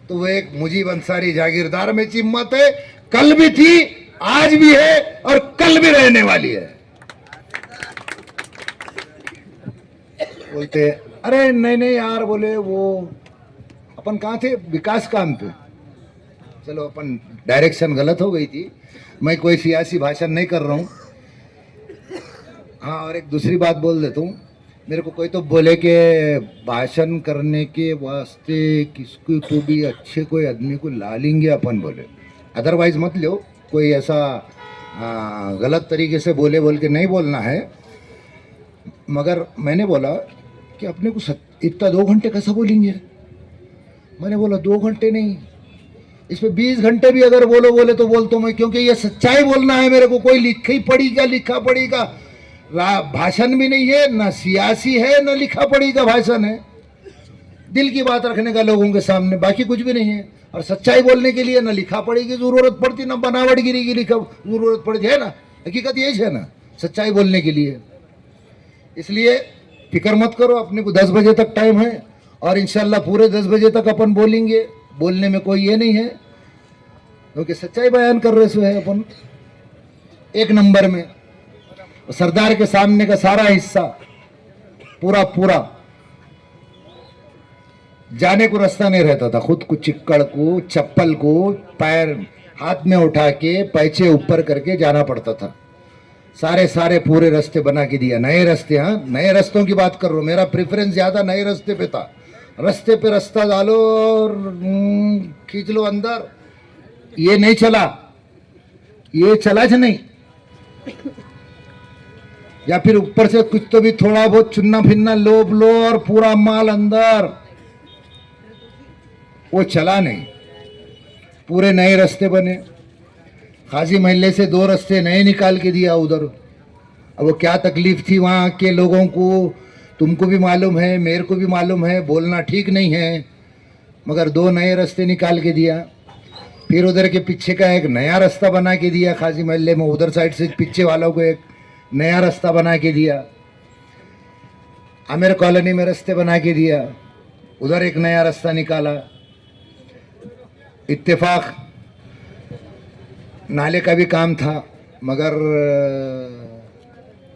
तो वो एक मुजीब अंसारी जागीरदार में हिम्मत है, कल भी थी, आज भी है और कल भी रहने वाली है। बोलते अरे नहीं नहीं यार, बोले वो अपन कहाँ थे, विकास काम पे। चलो अपन डायरेक्शन गलत हो गई थी, मैं कोई सियासी भाषण नहीं कर रहा हूँ। हाँ, और एक दूसरी बात बोल देता हूँ, मेरे को कोई तो बोले कि भाषण करने के वास्ते किसको तो भी अच्छे कोई आदमी को ला लेंगे अपन, बोले अदरवाइज मत लो। कोई ऐसा गलत तरीके से बोले बोल के नहीं बोलना है। मगर मैंने बोला कि अपने को इतना 2 घंटे कैसा बोलेंगे? मैंने बोला 2 घंटे नहीं, इसमें 20 घंटे भी अगर बोले तो बोलता हूँ मैं, क्योंकि ये सच्चाई बोलना है मेरे को। कोई लिखी पढ़ी का लिखा पढ़ी का भाषण भी नहीं है, ना सियासी है, ना लिखा पढ़ी का भाषण है। दिल की बात रखने का लोगों के सामने, बाकी कुछ भी नहीं है। और सच्चाई बोलने के लिए ना लिखा पढ़ी की जरूरत पड़ती, ना बनावटगिरी की लिखा जरूरत पड़ती है ना। हकीकत यही है ना, सच्चाई बोलने के लिए। इसलिए फिक्र मत करो, अपने को 10 बजे तक टाइम है और इंशाल्लाह पूरे 10 बजे तक अपन बोलेंगे। बोलने में कोई ये नहीं है, क्योंकि सच्चाई बयान कर रहे सो है अपन 1 नंबर में। सरदार के सामने का सारा हिस्सा पूरा पूरा जाने को रास्ता नहीं रहता था। खुद को चिक्कड़ को, चप्पल को पैर हाथ में उठा के पैचे ऊपर करके जाना पड़ता था। सारे सारे पूरे रास्ते बना के दिया, नए रास्ते। हाँ, नए रास्तों की बात कर रहा हूँ, मेरा प्रेफरेंस ज्यादा नए रास्ते पे था। रास्ते पे रास्ता डालो और खींच लो अंदर, ये नहीं चला, ये चला ज नहीं। या फिर ऊपर से कुछ तो भी थोड़ा बहुत चुनना फिरना लोभ लो और पूरा माल अंदर, वो चला नहीं। पूरे नए रास्ते बने, खाजी महल्ले से 2 रास्ते नए निकाल के दिया उधर। अब वो क्या तकलीफ थी वहाँ के लोगों को, तुमको भी मालूम है, मेरे को भी मालूम है, बोलना ठीक नहीं है, मगर 2 नए रास्ते निकाल के दिया। फिर उधर के पीछे का एक नया रास्ता बना के दिया खाजी महल्ले में, उधर साइड से पीछे वालों को एक नया रास्ता बना के दिया। आमिर कॉलोनी में रास्ते बना के दिया, उधर एक नया रास्ता निकाला। इत्तेफाक नाले का भी काम था, मगर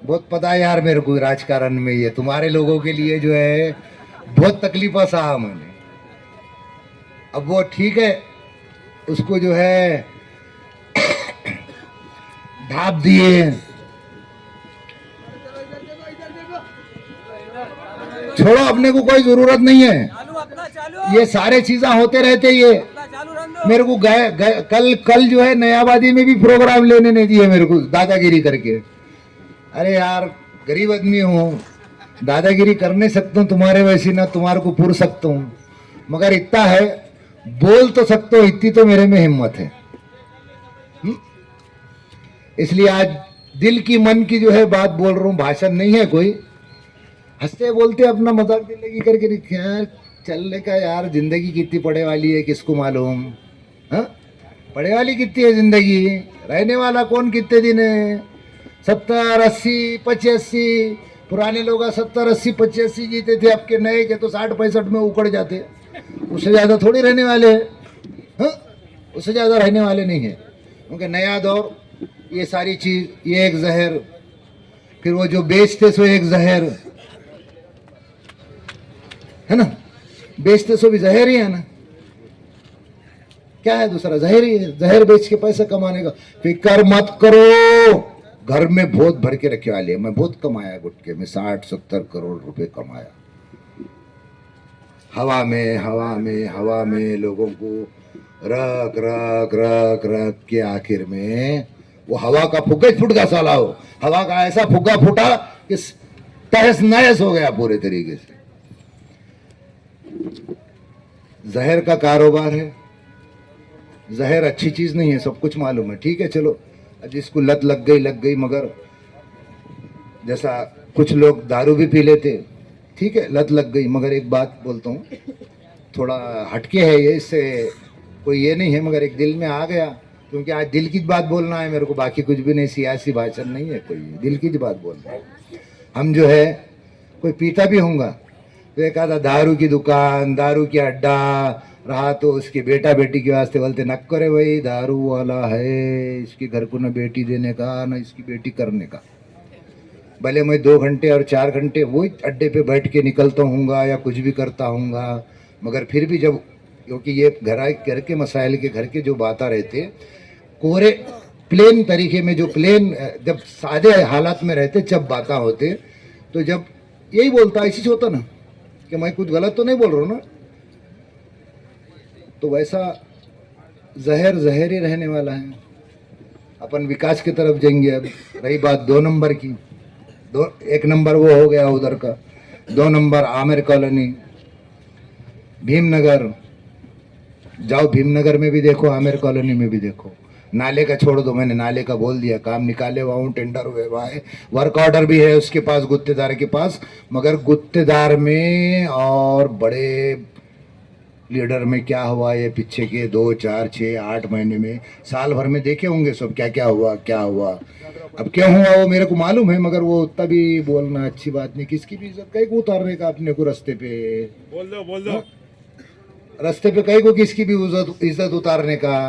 बहुत पता है यार मेरे को राजकारण में, ये तुम्हारे लोगों के लिए जो है बहुत तकलीफा सहा मैंने। अब वो ठीक है, उसको जो है ढाप दिए, छोड़ो, अपने को कोई जरूरत नहीं है, ये सारे चीजें होते रहते। ये मेरे को कल जो है नयाबादी में भी प्रोग्राम लेने नहीं दिए मेरे को, दादागिरी करके। अरे यार, गरीब आदमी हूँ, दादागिरी कर नहीं सकता हूँ तुम्हारे वैसी, ना तुम्हारे को पूर सकता हूँ, मगर इतना है बोल तो सकते हो, इतनी तो मेरे में हिम्मत है। इसलिए आज दिल की मन की जो है बात बोल रहा हूँ, भाषण नहीं है कोई। हंसते बोलते अपना मजाक जिंदगी करके यार चलने का, यार जिंदगी कितनी पड़े वाली है किसको मालूम। हाँ, पड़े वाली कितनी है जिंदगी, रहने वाला कौन कितने दिन है। 70, 80, 85, पुराने लोग 70, 80, 85 जीते थे, अब के नए के तो 60, 65 में उकड़ जाते। उससे ज़्यादा थोड़ी रहने वाले हैं। हाँ, उससे ज़्यादा रहने वाले नहीं है, क्योंकि नया दौर, ये सारी चीज़, ये एक जहर, फिर वो जो बेचते सो एक जहर है ना, बेचते सो भी जहर ही है ना, क्या है दूसरा, जहर ही है। जहर बेच के पैसा कमाने का फिक्र मत करो, घर में बहुत भर के रखे वाले। मैं बहुत कमाया गुटके में, 60-70 करोड़ रुपए कमाया, हवा में हवा में हवा में लोगों को रख रख रख रख के आखिर में वो हवा का फुग्गा फुट गया साला। हो हवा का ऐसा फुग्गा फूटा कि तहस नहस हो गया पूरे तरीके से। जहर का कारोबार है, जहर अच्छी चीज नहीं है, सब कुछ मालूम है, ठीक है। चलो, जिसको लत लग गई, मगर जैसा कुछ लोग दारू भी पी लेते, ठीक है, लत लग गई, मगर एक बात बोलता हूँ, थोड़ा हटके है ये, इससे कोई ये नहीं है, मगर एक दिल में आ गया, क्योंकि आज दिल की बात बोलना है मेरे को, बाकी कुछ भी नहीं, सियासी भाषण नहीं है कोई, दिल की बात बोलना है। हम जो है, कोई पीता भी होगा तो एक आधा दारू की दुकान, दारू की अड्डा रहा तो उसके बेटा बेटी के वास्ते बोलते नक करे भाई दारू वाला है, इसके घर को न बेटी देने का न इसकी बेटी करने का। भले मैं 2 घंटे और 4 घंटे वही अड्डे पे बैठ के निकलता हूँगा या कुछ भी करता हूँगा, मगर फिर भी जब, क्योंकि ये घर के मसाइल के, घर के जो बातें रहते कोरे प्लेन तरीके में, जो प्लेन जब सादे हालात में रहते, जब बातें होते, तो जब यही बोलता ऐसी होता ना कि मैं कुछ गलत तो नहीं बोल रहा हूँ ना, तो वैसा जहर जहर ही रहने वाला है। अपन विकास की तरफ जाएंगे। अब रही बात 2 नंबर की, 1 नंबर वो हो गया उधर का, 2 नंबर आमिर कॉलोनी, भीमनगर जाओ, भीमनगर में भी देखो, आमिर कॉलोनी में भी देखो। नाले का छोड़ दो, मैंने नाले का बोल दिया, काम निकाले हुआ हूँ, टेंडर हुए हुआ है, वर्क ऑर्डर भी है उसके पास, गुत्तेदार के पास, मगर गुत्तेदार में और बड़े लीडर में क्या हुआ ये पीछे के 2, 4, 6, 8 महीने में, साल भर में देखे होंगे सब, क्या क्या हुआ क्या हुआ। अब क्या हुआ वो मेरे को मालूम है, मगर वो तभी बोलना अच्छी बात नहीं, किसकी भी इज्जत कहीं को उतारने का अपने को रास्ते पे, बोल दो रास्ते पे कहीं को किसकी भी इज्जत उतारने का।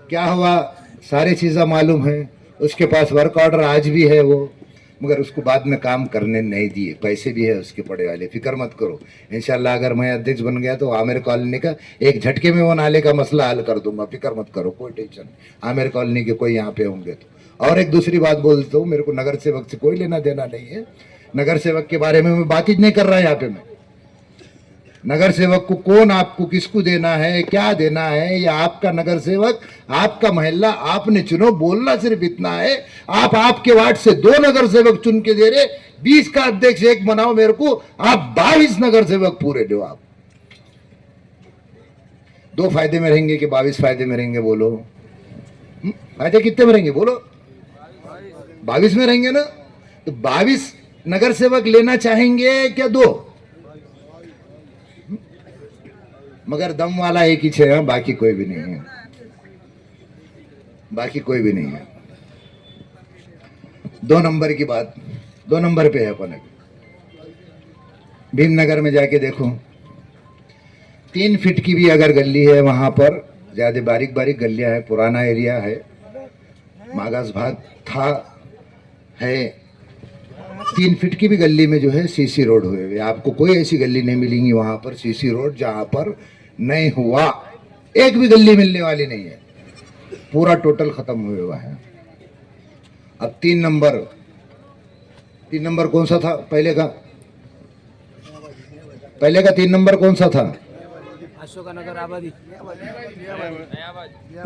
क्या हुआ सारी चीज़ें मालूम है, उसके पास वर्क ऑर्डर आज भी है, वो मगर उसको बाद में काम करने नहीं दिए, पैसे भी है उसके पड़े वाले, फिक्र मत करो। इंशाल्लाह अगर मैं अध्यक्ष बन गया तो आमिर कॉलोनी का एक झटके में वो नाले का मसला हल कर दूंगा, फिक्र मत करो, कोई टेंशन नहीं। आमिर कॉलोनी के कोई यहाँ पे होंगे तो। और एक दूसरी बात बोल देता हूँ, मेरे को नगर सेवक से कोई लेना देना नहीं है। नगर सेवक के बारे में मैं बात ही नहीं कर रहा यहाँ पे। मैं नगर सेवक को कौन आपको किसको देना है, क्या देना है, या आपका नगर सेवक, आपका मोहल्ला आपने चुनो, बोलना सिर्फ इतना है। आप आपके वार्ड से 2 नगर सेवक चुन के दे रहे, 20 का अध्यक्ष एक बनाओ मेरे को, आप 22 नगर सेवक पूरे दो। आप 2 फायदे में रहेंगे कि 22 फायदे में रहेंगे, बोलो? फायदे कितने में रहेंगे बोलो? 22 में रहेंगे ना। तो 22 नगर सेवक लेना चाहेंगे क्या 2? मगर दम वाला एक ही है, बाकी कोई भी नहीं है, बाकी कोई भी नहीं है। 2 नंबर की बात, 2 नंबर पे है अपन। भीमनगर में जाके देखो, 3 फीट की भी अगर गली है वहां पर, ज्यादा बारीक बारीक गलियां है, पुराना एरिया है, मागास भाग था है। 3 फीट की भी गली में जो है सीसी रोड हुए हुए, आपको कोई ऐसी गली नहीं मिलेंगी वहां पर सीसी रोड जहां पर नहीं हुआ, एक भी गली मिलने वाली नहीं है, पूरा टोटल खत्म हुआ हुआ है। अब 3 नंबर कौन सा था पहले का? 3 नंबर कौन सा था? अशोकनगर आबादी,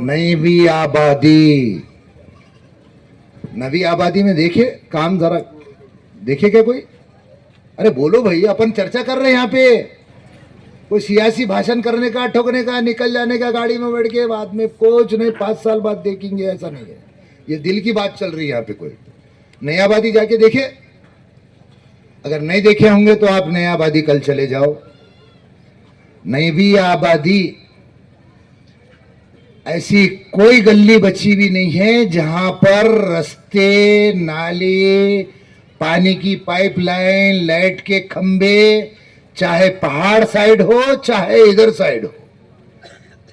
नई आबादी। नवी आबादी में देखे काम, जरा देखे क्या कोई? अरे बोलो भाई, अपन चर्चा कर रहे हैं यहाँ पे, कोई सियासी भाषण करने का, ठोकने का, निकल जाने का गाड़ी में बैठ के, बाद में कुछ नहीं, 5 साल बाद देखेंगे, ऐसा नहीं है। ये दिल की बात चल रही है यहाँ पे। कोई नया आबादी जाके देखे, अगर नहीं देखे होंगे तो आप नया आबादी कल चले जाओ। नई आबादी ऐसी कोई गली बची भी नहीं है जहां पर रास्ते, नाले, पानी की पाइपलाइन, लाइट के खंबे, चाहे पहाड़ साइड हो चाहे इधर साइड हो,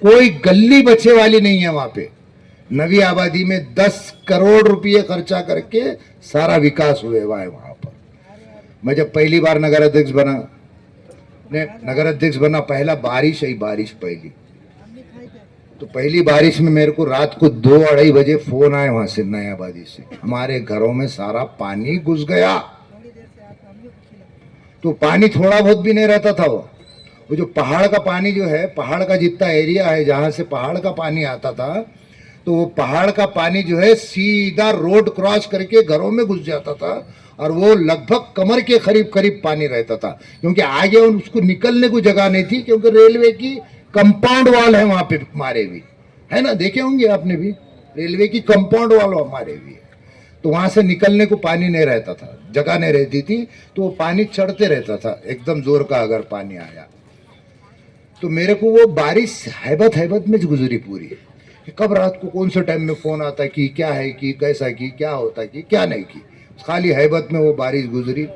कोई गली बचे वाली नहीं है वहां पे। नवी आबादी में 10 करोड़ रुपये खर्चा करके सारा विकास हुए हुआ है वहां पर। मैं जब पहली बार नगर अध्यक्ष बना, पहला बारिश आई, बारिश पहली, तो पहली बारिश में मेरे को रात को 2-2:30 बजे फोन आए वहां से, नई आबादी से, हमारे घरों में सारा पानी घुस गया। तो पानी थोड़ा बहुत भी नहीं रहता था, वो जो पहाड़ का पानी जो है, पहाड़ का जितना एरिया है जहां से पहाड़ का पानी आता था, तो वो पहाड़ का पानी जो है सीधा रोड क्रॉस करके घरों में घुस जाता था, और वो लगभग कमर के करीब पानी रहता था, क्योंकि आगे उसको निकलने को जगह नहीं थी, क्योंकि रेलवे की कंपाउंड वॉल है वहां पे हमारे भी, है ना, देखे होंगे आपने भी, रेलवे की कंपाउंड वॉल हमारे भी है। तो वहां से निकलने को पानी नहीं रहता था, जगह नहीं रहती थी, तो वो पानी चढ़ते रहता था एकदम जोर का। अगर पानी आया तो मेरे को वो बारिश हैबत में गुजरी पूरी, कि कब रात को कौन से टाइम में फोन आता कि क्या है, कि कैसा, की क्या होता, कि क्या नहीं की, खाली हैबत में वो बारिश गुजरी।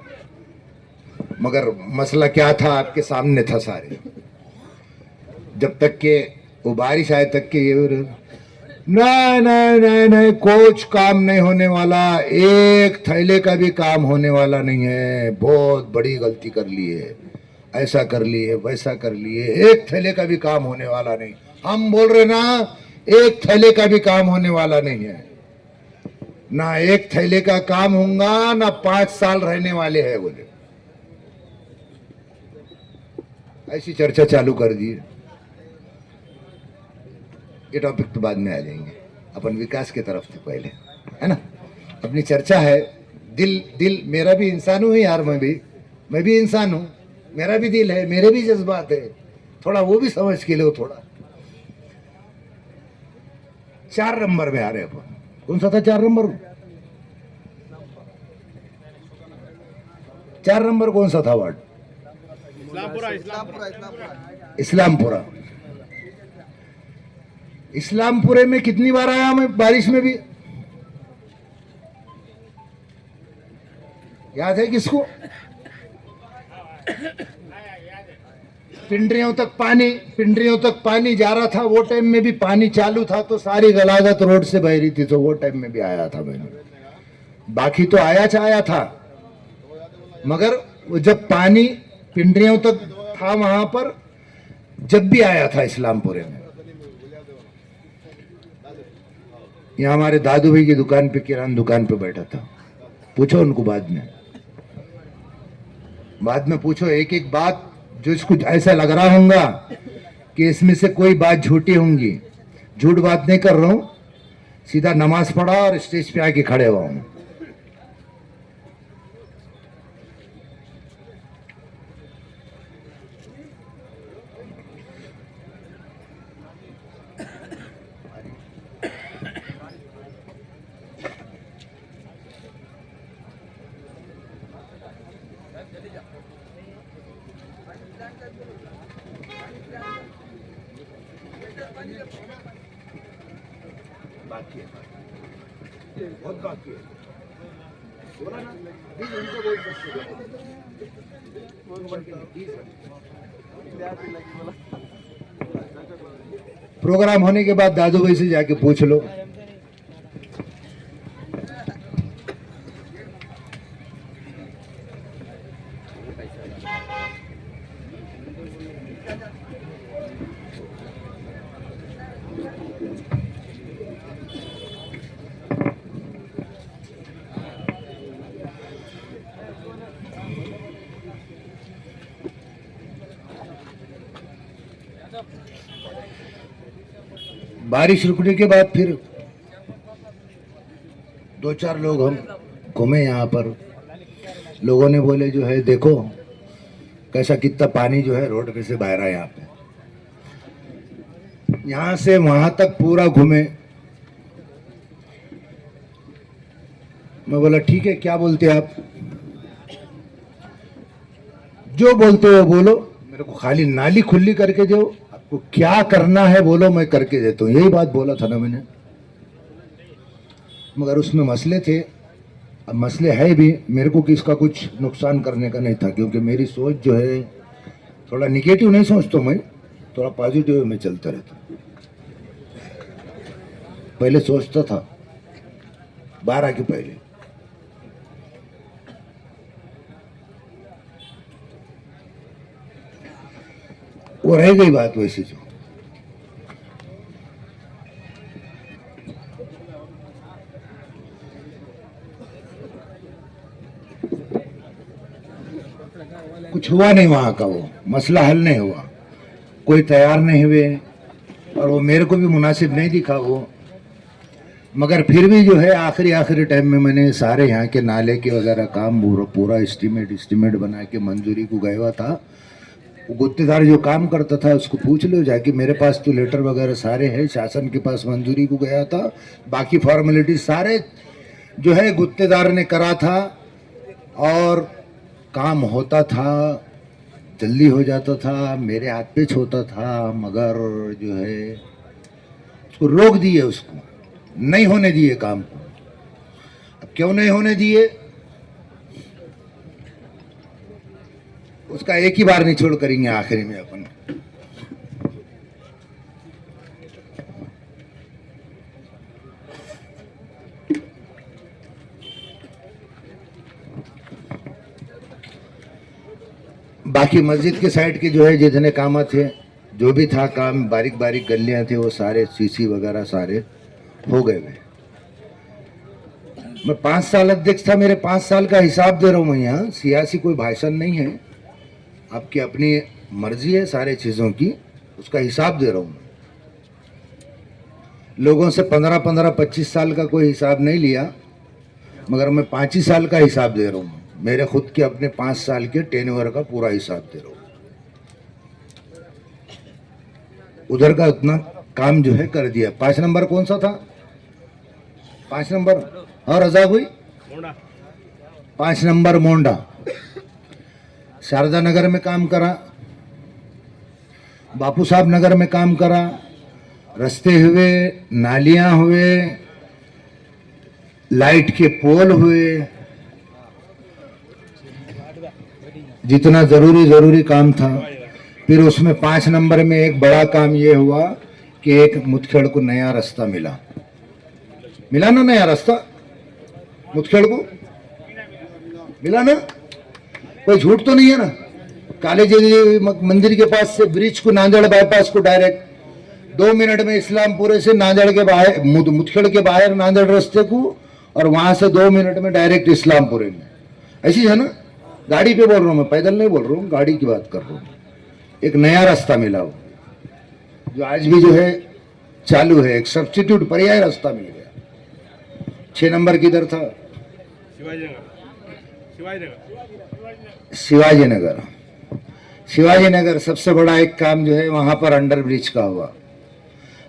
मगर मसला क्या था आपके सामने था सारे, जब तक के वो बारिश आए तक के ये नहीं, कुछ काम नहीं होने वाला, एक थैले का भी काम होने वाला नहीं है, बहुत बड़ी गलती कर ली है, ऐसा कर लिए, वैसा कर लिए, एक थैले का भी काम होने वाला नहीं। हम बोल रहे ना, एक थैले का भी काम होने वाला नहीं है, ना एक थैले का काम होगा, ना 5 साल रहने वाले हैं बोले। ऐसी चर्चा चालू कर दी। ये टॉपिक तो बाद में आ जाएंगे, अपन विकास की तरफ थे पहले, है ना। अपनी चर्चा है, दिल मेरा भी इंसान हूँ यार, मैं भी इंसान हूँ, मेरा भी दिल है, मेरे भी जज्बात है, थोड़ा वो भी समझ के लो थोड़ा। 4 नंबर में आ रहे अपन, कौन सा था 4 नंबर? 4 नंबर कौन सा था वार्ड? इस्लामपुरा। इस्लामपुरे में कितनी बार आया मैं बारिश में भी, याद है किसको? पिंडरियों तक पानी जा रहा था, वो टाइम में भी पानी चालू था, तो सारी गलागत रोड से बह रही थी, तो वो टाइम में भी आया था मैंने। बाकी तो आया था, मगर वो जब पानी पिंडरियों तक था वहां पर, जब भी आया था इस्लामपुरे में। यहाँ हमारे दादू भाई की दुकान पे, किराना दुकान पे बैठा था। पूछो उनको बाद में पूछो एक एक बात जो इसको ऐसा लग रहा होगा कि इसमें से कोई बात झूठी होंगी। झूठ बात नहीं कर रहा हूं, सीधा नमाज पढ़ा और स्टेज पे आके खड़े हुआ हूं। बाकी है, बहुत बाकी है। बोला ना, प्लीज उनको बोल सकते हो। प्रोग्राम होने के बाद दादू भाई से जाके पूछ लो। बारिश रुकने के बाद फिर 2-4 लोग हम घूमे यहाँ पर। लोगों ने बोले जो है देखो कैसा कितना पानी जो है रोड पे से बह रहा है यहाँ पे। यहाँ से वहां तक पूरा घूमे। मैं बोला ठीक है, क्या बोलते आप? जो बोलते हो बोलो, मेरे को खाली नाली खुली करके दो, आपको क्या करना है बोलो, मैं करके देता हूँ। यही बात बोला था ना मैंने। मगर उसमें मसले थे, अब मसले है भी। मेरे को किसका कुछ नुकसान करने का नहीं था, क्योंकि मेरी सोच जो है थोड़ा निगेटिव नहीं सोचता मैं, थोड़ा पॉजिटिव में चलता रहता। पहले सोचता था 12 के पहले, वो रह गई बात वैसे जो। कुछ हुआ नहीं वहां का, वो मसला हल नहीं हुआ, कोई तैयार नहीं हुए, और वो मेरे को भी मुनासिब नहीं दिखा वो। मगर फिर भी जो है आखिरी टाइम में मैंने सारे यहाँ के नाले के वगैरह काम पूरा एस्टीमेट बना के मंजूरी को गया हुआ था। वो गुत्तेदार जो काम करता था उसको पूछ लो जाके, मेरे पास तो लेटर वगैरह सारे हैं, शासन के पास मंजूरी को गया था। बाकी फॉर्मेलिटी सारे जो है गुत्तेदार ने करा था, और काम होता था, जल्दी हो जाता था, मेरे हाथ पे होता था। मगर जो है उसको रोक दिए, उसको नहीं होने दिए काम को। अब क्यों नहीं होने दिए, उसका एक ही बार निचोड़ करेंगे आखिरी में अपन। बाकी मस्जिद के साइड के जो है जितने काम थे, जो भी था काम, बारीक बारीक गलियां थे, वो सारे सीसी वगैरह सारे हो गए। मैं 5 साल अध्यक्ष था, मेरे 5 साल का हिसाब दे रहा हूँ मैं यहाँ। सियासी कोई भाषण नहीं है, आपकी अपनी मर्जी है सारे चीज़ों की, उसका हिसाब दे रहा हूँ। लोगों से 15-15, 25 साल का कोई हिसाब नहीं लिया, मगर मैं 5 ही साल का हिसाब दे रहा हूँ। मेरे खुद के अपने 5 साल के टेन्योर का पूरा हिसाब दे रहा हूँ। उधर का उतना काम जो है कर दिया। 5 नंबर कौन सा था? 5 नंबर और रजा हुई 5 नंबर मोंडा, शारदा नगर में काम करा, बापू साहब नगर में काम करा, रास्ते हुए, नालियां हुए, लाइट के पोल हुए, जितना जरूरी काम था। फिर उसमें 5 नंबर में एक बड़ा काम ये हुआ कि एक मुदखेड़ को नया रास्ता मिला ना, नया रास्ता मुतखेड़ को मिला ना, कोई झूठ तो नहीं है ना। काले जी मंदिर के पास से ब्रिज को नांदेड़ बाईपास को डायरेक्ट 2 मिनट में इस्लामपुरे से नांदेड़ के बाहर मुतखेड़ के बाहर नांदेड़ रास्ते को, और वहां से 2 मिनट में डायरेक्ट इस्लामपुरे में। ऐसी है ना, गाड़ी पे बोल रहा हूँ मैं, पैदल नहीं बोल रहा हूँ, गाड़ी की बात कर रहा हूँ। एक नया रास्ता मिला हो जो आज भी जो है चालू है, एक सब्स्टिट्यूट पर्याय रास्ता मिल गया। 6 नंबर किधर था? शिवाजी नगर। शिवाजी नगर सबसे बड़ा एक काम जो है वहां पर अंडर ब्रिज का हुआ।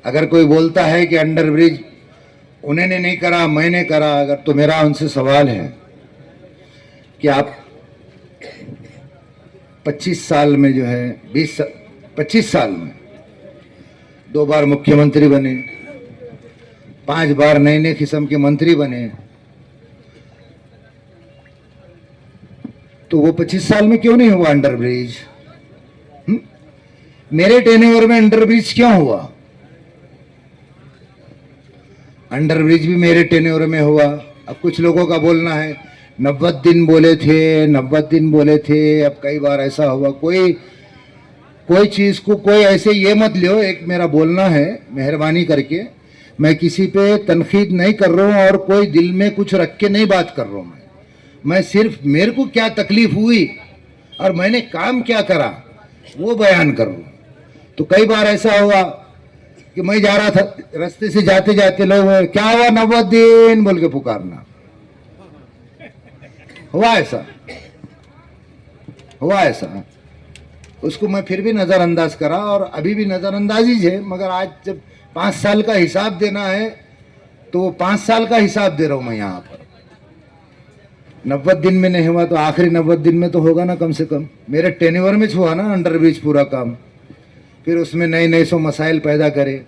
अगर कोई बोलता है कि अंडर ब्रिज उन्होंने नहीं करा मैंने करा, अगर तो मेरा उनसे सवाल है कि आप 25 साल में जो है 25 साल में 2 बार मुख्यमंत्री बने, 5 बार नए नए किस्म के मंत्री बने, तो वो 25 साल में क्यों नहीं हुआ अंडर ब्रिज? मेरे टेन्योर में अंडर ब्रिज क्यों हुआ? अंडर ब्रिज भी मेरे टेन्योर में हुआ। अब कुछ लोगों का बोलना है 90 दिन बोले थे, 90 दिन बोले थे, अब कई बार ऐसा हुआ। कोई चीज को कोई ऐसे ये मत लियो। एक मेरा बोलना है, मेहरबानी करके, मैं किसी पे तनकीद नहीं कर रहा हूं और कोई दिल में कुछ रख के नहीं बात कर रहा हूं। मैं सिर्फ मेरे को क्या तकलीफ हुई और मैंने काम क्या करा वो बयान कर रहा हूं। तो कई बार ऐसा हुआ कि मैं जा रहा था, रास्ते से जाते जाते लोग क्या हुआ 90 दिन बोल के पुकारना, हुआ ऐसा। उसको मैं फिर भी नजरअंदाज करा और अभी भी नजरअंदाज ही है, मगर आज जब 5 साल का हिसाब देना है तो वो 5 साल का हिसाब दे रहा हूं मैं यहाँ पर। 90 दिन में नहीं हुआ तो आखिरी 90 दिन में तो होगा ना, कम से कम मेरे टेन्योर में हुआ ना अंडर ब्रिज पूरा काम। फिर उसमें नए सो मसाइल पैदा करे।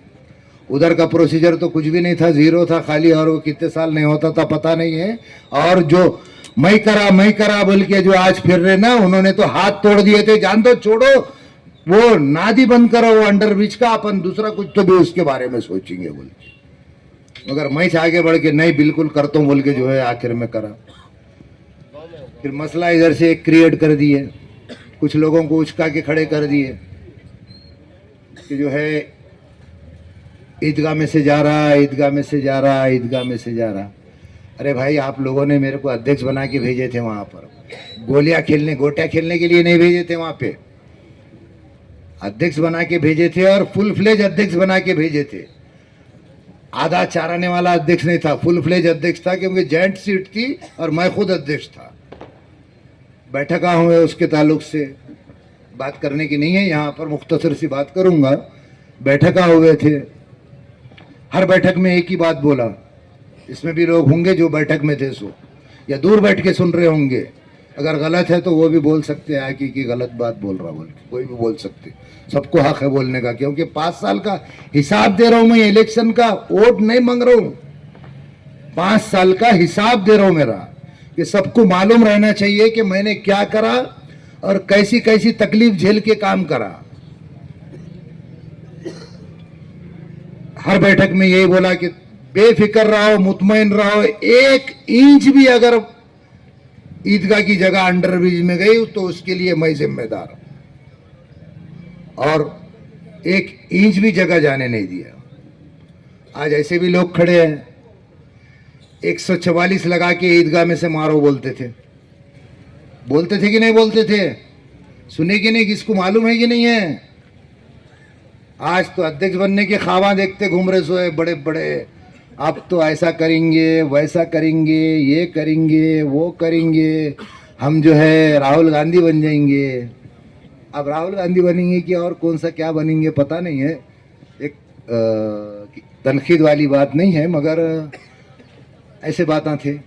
उधर का प्रोसीजर तो कुछ भी नहीं था, जीरो था खाली, और वो कितने साल नहीं होता था पता नहीं है। और जो मैं करा बोल के जो आज फिर रहे ना, उन्होंने तो हाथ तोड़ दिए थे। जान दो, छोड़ो, वो नादी बंद करो वो अंडर ब्रिज का, अपन दूसरा कुछ तो भी उसके बारे में सोचेंगे बोल के। मगर मैं आगे बढ़ के नहीं बिल्कुल करता हूँ बोल के जो है आखिर में करा। फिर मसला इधर से एक क्रिएट कर दिए, कुछ लोगों को उचका के खड़े कर दिए कि जो है ईदगाह में से जा रहा, ईदगाह में से जा रहा, ईदगाह में से जा रहा। अरे भाई, आप लोगों ने मेरे को अध्यक्ष बना के भेजे थे वहां पर, गोटियां खेलने के लिए नहीं भेजे थे। वहां पे अध्यक्ष बना के भेजे थे और फुल फ्लेज अध्यक्ष बना के भेजे थे। आधा चाराने वाला अध्यक्ष नहीं था, फुल फ्लेज अध्यक्ष था, क्योंकि जॉइंट सीट थी और मैं खुद अध्यक्ष था। बैठक हुए उसके ताल्लुक से बात करने की नहीं है यहाँ पर, मुख्तसर सी बात करूंगा। बैठक हुए थे, हर बैठक में एक ही बात बोला। इसमें भी लोग होंगे जो बैठक में थे सो, या दूर बैठ के सुन रहे होंगे। अगर गलत है तो वो भी बोल सकते हैं कि गलत बात बोल रहा बोल के, कोई भी बोल सकते, सबको हक है बोलने का। क्योंकि 5 साल का हिसाब दे रहा हूं मैं, इलेक्शन का वोट नहीं मांग रहा हूं, 5 साल का हिसाब दे रहा हूं मेरा, कि सबको मालूम रहना चाहिए कि मैंने क्या करा और कैसी कैसी तकलीफ झेल के काम करा। हर बैठक में यही बोला कि बेफिक्र रहो, मुतमईन रहो, 1 इंच भी अगर ईदगाह की जगह अंडर ब्रिज में गई तो उसके लिए मैं जिम्मेदार हूं, और 1 इंच भी जगह जाने नहीं दिया। आज ऐसे भी लोग खड़े हैं, 144 लगा के ईदगाह में से मारो बोलते थे कि नहीं बोलते थे? सुने कि नहीं? किसको मालूम है कि नहीं है? आज तो अध्यक्ष बनने के ख्वाब देखते घूम रहे सोए बड़े बड़े, आप तो ऐसा करेंगे, वैसा करेंगे, ये करेंगे, वो करेंगे, हम जो है राहुल गांधी बन जाएंगे। अब राहुल गांधी बनेंगे कि और कौन सा क्या बनेंगे पता नहीं है। एक तनकीद वाली बात नहीं है, मगर ऐसे बातें थे।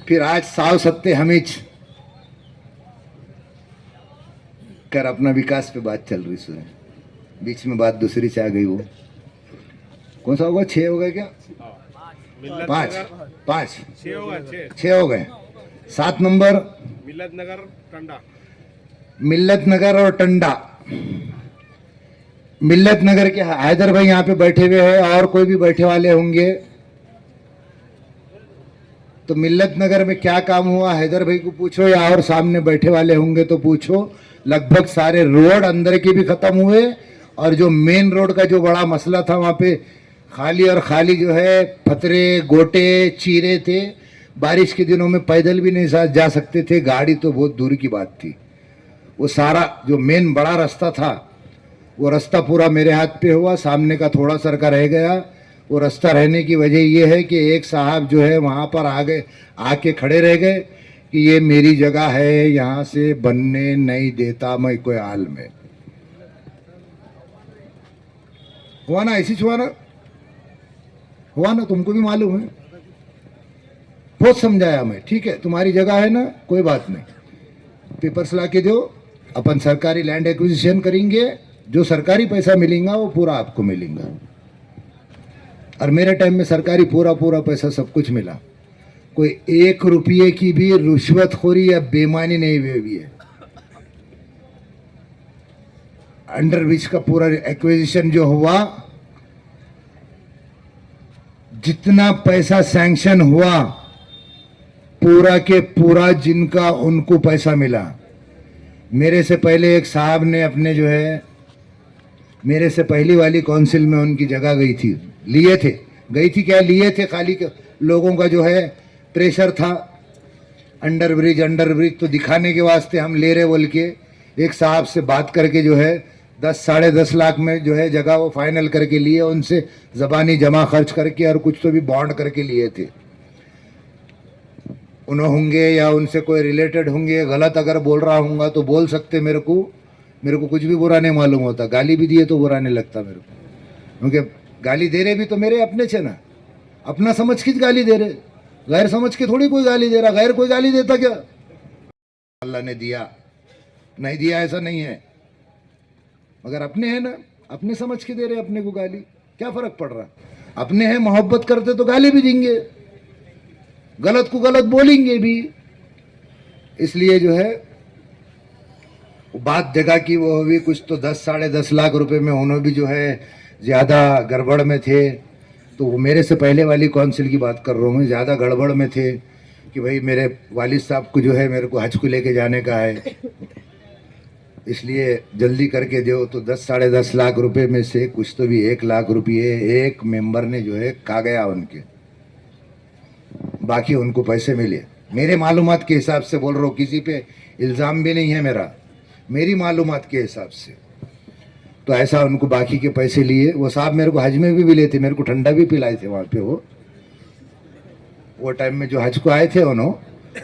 फिर आज साव सत्ते हमीज कर अपना विकास पे बात चल रही सुने, बीच में बात दूसरी से आ गई। वो कौन सा होगा? 6 हो गए क्या? 5 6 हो गए। 7 नंबर मिल्लत नगर और टंडा। मिल्लत नगर के हैदर भाई यहाँ पे बैठे हुए हैं, और कोई भी बैठे वाले होंगे। तो मिल्लत नगर में क्या काम हुआ हैदर भाई को पूछो या और सामने बैठे वाले होंगे तो पूछो। लगभग सारे रोड अंदर के भी खत्म हुए और जो मेन रोड का जो बड़ा मसला था वहाँ पे खाली और खाली जो है फतरे गोटे चीरे थे। बारिश के दिनों में पैदल भी नहीं जा सकते थे, गाड़ी तो बहुत दूर की बात थी। वो सारा जो मेन बड़ा रास्ता था वो रास्ता पूरा मेरे हाथ पे हुआ, सामने का थोड़ा सा का रह गया। वो रास्ता रहने की वजह ये है कि एक साहब जो है वहाँ पर आके खड़े रह गए कि ये मेरी जगह है, यहाँ से बनने नहीं देता मैं कोई हाल में। हुआ ना, ऐसी हुआ ना, तुमको भी मालूम है। बहुत समझाया मैं, ठीक है तुम्हारी जगह है ना, कोई बात नहीं, पेपर्स ला के दो, अपन सरकारी लैंड एक्विजिशन करेंगे, जो सरकारी पैसा मिलेगा वो पूरा आपको मिलेगा। और मेरे टाइम में सरकारी पूरा पैसा सब कुछ मिला, कोई 1 रुपये की भी रिश्वतखोरी या बेईमानी नहीं हुई है। अंडर ब्रिज का पूरा एक्विजिशन जो हुआ, जितना पैसा सैंक्शन हुआ पूरा के पूरा जिनका उनको पैसा मिला। मेरे से पहले एक साहब ने अपने जो है मेरे से पहली वाली काउंसिल में उनकी जगह गई थी, लिए थे खाली लोगों का जो है प्रेशर था। अंडर ब्रिज तो दिखाने के वास्ते हम ले रहे बोल के एक साहब से बात करके जो है 10-10.5 लाख में जो है जगह वो फाइनल करके लिए, उनसे ज़बानी जमा खर्च करके और कुछ तो भी बॉन्ड करके लिए थे। उन्होंने होंगे या उनसे कोई रिलेटेड होंगे, गलत अगर बोल रहा हूँगा तो बोल सकते। मेरे को कुछ भी बुरा नहीं मालूम होता, गाली भी दिए तो बुरा नहीं लगता मेरे को, क्योंकि गाली दे रहे भी तो मेरे अपने छे ना, अपना समझ के गाली दे रहे, गैर समझ के थोड़ी कोई गाली दे रहा। गैर कोई गाली देता क्या? अल्लाह ने दिया नहीं दिया ऐसा नहीं है, मगर अपने हैं ना, अपने समझ के दे रहे अपने को गाली, क्या फर्क पड़ रहा? अपने हैं, मोहब्बत करते तो गाली भी देंगे, गलत को गलत बोलेंगे भी। इसलिए जो है बात जगह की वो हुई कुछ तो 10-10.5 लाख रुपए में, उन्होंने भी जो है ज़्यादा गड़बड़ में थे। तो वो मेरे से पहले वाली काउंसिल की बात कर रहा हूँ मैं, ज़्यादा गड़बड़ में थे कि भाई मेरे वालिद साहब को जो है मेरे को हज को लेके जाने का है, इसलिए जल्दी करके दो। तो 10-10.5 लाख रुपए में से कुछ तो भी 1 लाख रुपये एक मेंबर ने जो है खा गया उनके, बाकी उनको पैसे मिले। मेरे मालूमात के हिसाब से बोल रहा हूँ, किसी पे इल्ज़ाम भी नहीं है मेरा, मेरी मालूमात के हिसाब से तो ऐसा उनको बाकी के पैसे लिए। वो साहब मेरे को हज में भी मिले थे, मेरे को ठंडा भी पिलाए थे वहाँ पे। वो टाइम में जो हज को आए थे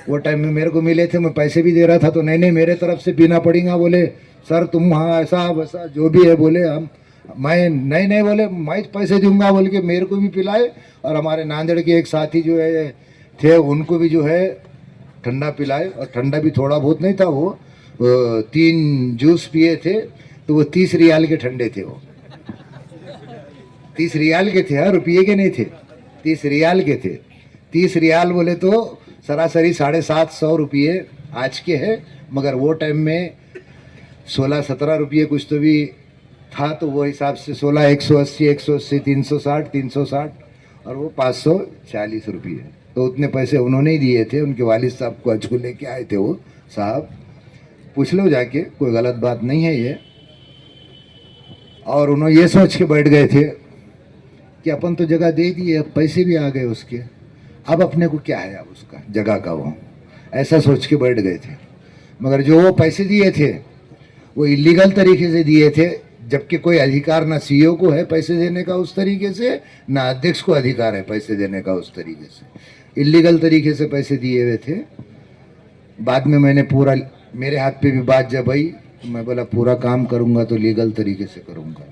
वो टाइम में मेरे को मिले थे, मैं पैसे भी दे रहा था। तो नहीं मेरे तरफ से पीना पड़ेगा, बोले सर तुम हाँ ऐसा वैसा जो भी है, बोले हम मैं नहीं बोले मैं पैसे दूंगा बोल के मेरे को भी पिलाए। और हमारे नांदेड़ के एक साथी जो है थे उनको भी जो है ठंडा पिलाए, और ठंडा भी थोड़ा बहुत नहीं था, वो 3 जूस पिए थे, तो वो 30 रियाल के ठंडे थे। वो 30 रियाल के थे, रुपये के नहीं थे, 30 रियाल के थे। 30 रियाल बोले तो सरासरी 750 रुपये आज के हैं, मगर वो टाइम में 16-17 रुपये कुछ तो भी था। तो वो हिसाब से 16 180 360 और वो 540 रुपये, तो उतने पैसे उन्होंने ही दिए थे। उनके वालिद साहब को हज को लेके आए थे वो साहब, पूछ लो जाके, कोई गलत बात नहीं है ये। और उन्होंने ये सोच के बैठ गए थे कि अपन तो जगह दे दिए, पैसे भी आ गए उसके, अब अपने को क्या है अब उसका जगह का, वो ऐसा सोच के बैठ गए थे। मगर जो वो पैसे दिए थे वो इलीगल तरीके से दिए थे, जबकि कोई अधिकार ना सीईओ को है पैसे देने का उस तरीके से, ना अध्यक्ष को अधिकार है पैसे देने का उस तरीके से। इलीगल तरीके से पैसे दिए हुए थे। बाद में मैंने पूरा, मेरे हाथ पे भी बात जब आई, मैं बोला पूरा काम करूँगा तो लीगल तरीके से करूँगा,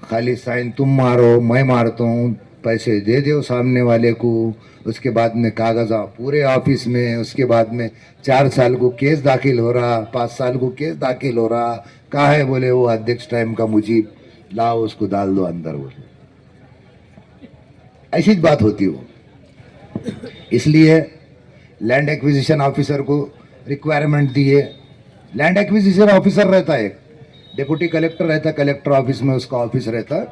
खाली साइन तुम मारो मैं मारता हूँ, पैसे दे दो सामने वाले को, उसके बाद में कागज़ा पूरे ऑफिस में, उसके बाद में 4 साल को केस दाखिल हो रहा, 5 साल को केस दाखिल हो रहा। कहा है बोले वो अध्यक्ष टाइम का मुजीब, लाओ उसको डाल दो अंदर, बोले ऐसी बात होती हो। इसलिए लैंड एक्विजिशन ऑफिसर को रिक्वायरमेंट दिए। लैंड एक्विजिशन ऑफिसर रहता है, एक डिप्टी कलेक्टर रहता है, कलेक्टर ऑफिस में उसका ऑफिस रहता है।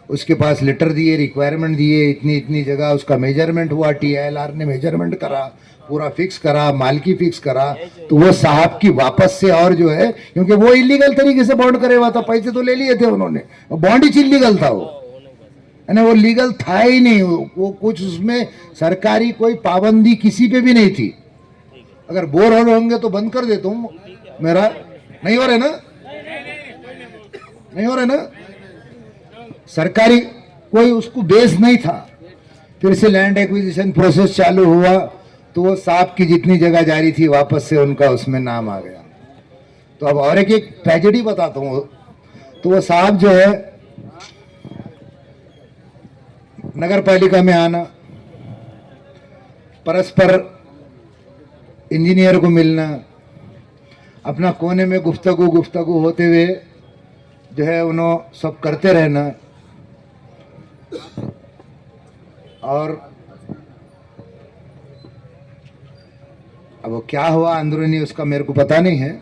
उसके पास लेटर दिए, रिक्वायरमेंट दिए, इतनी इतनी जगह उसका मेजरमेंट हुआ, TILR ने मेजरमेंट करा, पूरा फिक्स करा, मालकी फिक्स करा, तो वो साहब की वापस से और जो है, क्योंकि वो इलीगल तरीके से बॉन्ड करे हुआ था, पैसे तो ले लिए थे उन्होंने, बॉन्ड ही इलीगल था वो, है ना, वो लीगल था ही नहीं, वो कुछ उसमें सरकारी कोई पाबंदी किसी पे भी नहीं थी। अगर बोर हो होंगे तो बंद कर देता हूँ मेरा, नहीं हो रहे ना, नहीं हो रहे ना, सरकारी कोई उसको बेस नहीं था। फिर से लैंड एक्विजिशन प्रोसेस चालू हुआ, तो वो साहब की जितनी जगह जारी थी वापस से उनका उसमें नाम आ गया। तो अब और एक ट्रेजेडी बताता हूँ। तो वो साहब जो है नगर पालिका में आना, परस्पर इंजीनियर को मिलना, अपना कोने में गुफ्तगू होते हुए जो है उन्होंने सब करते रहना, और अब वो क्या हुआ अंदरूनी उसका मेरे को पता नहीं है,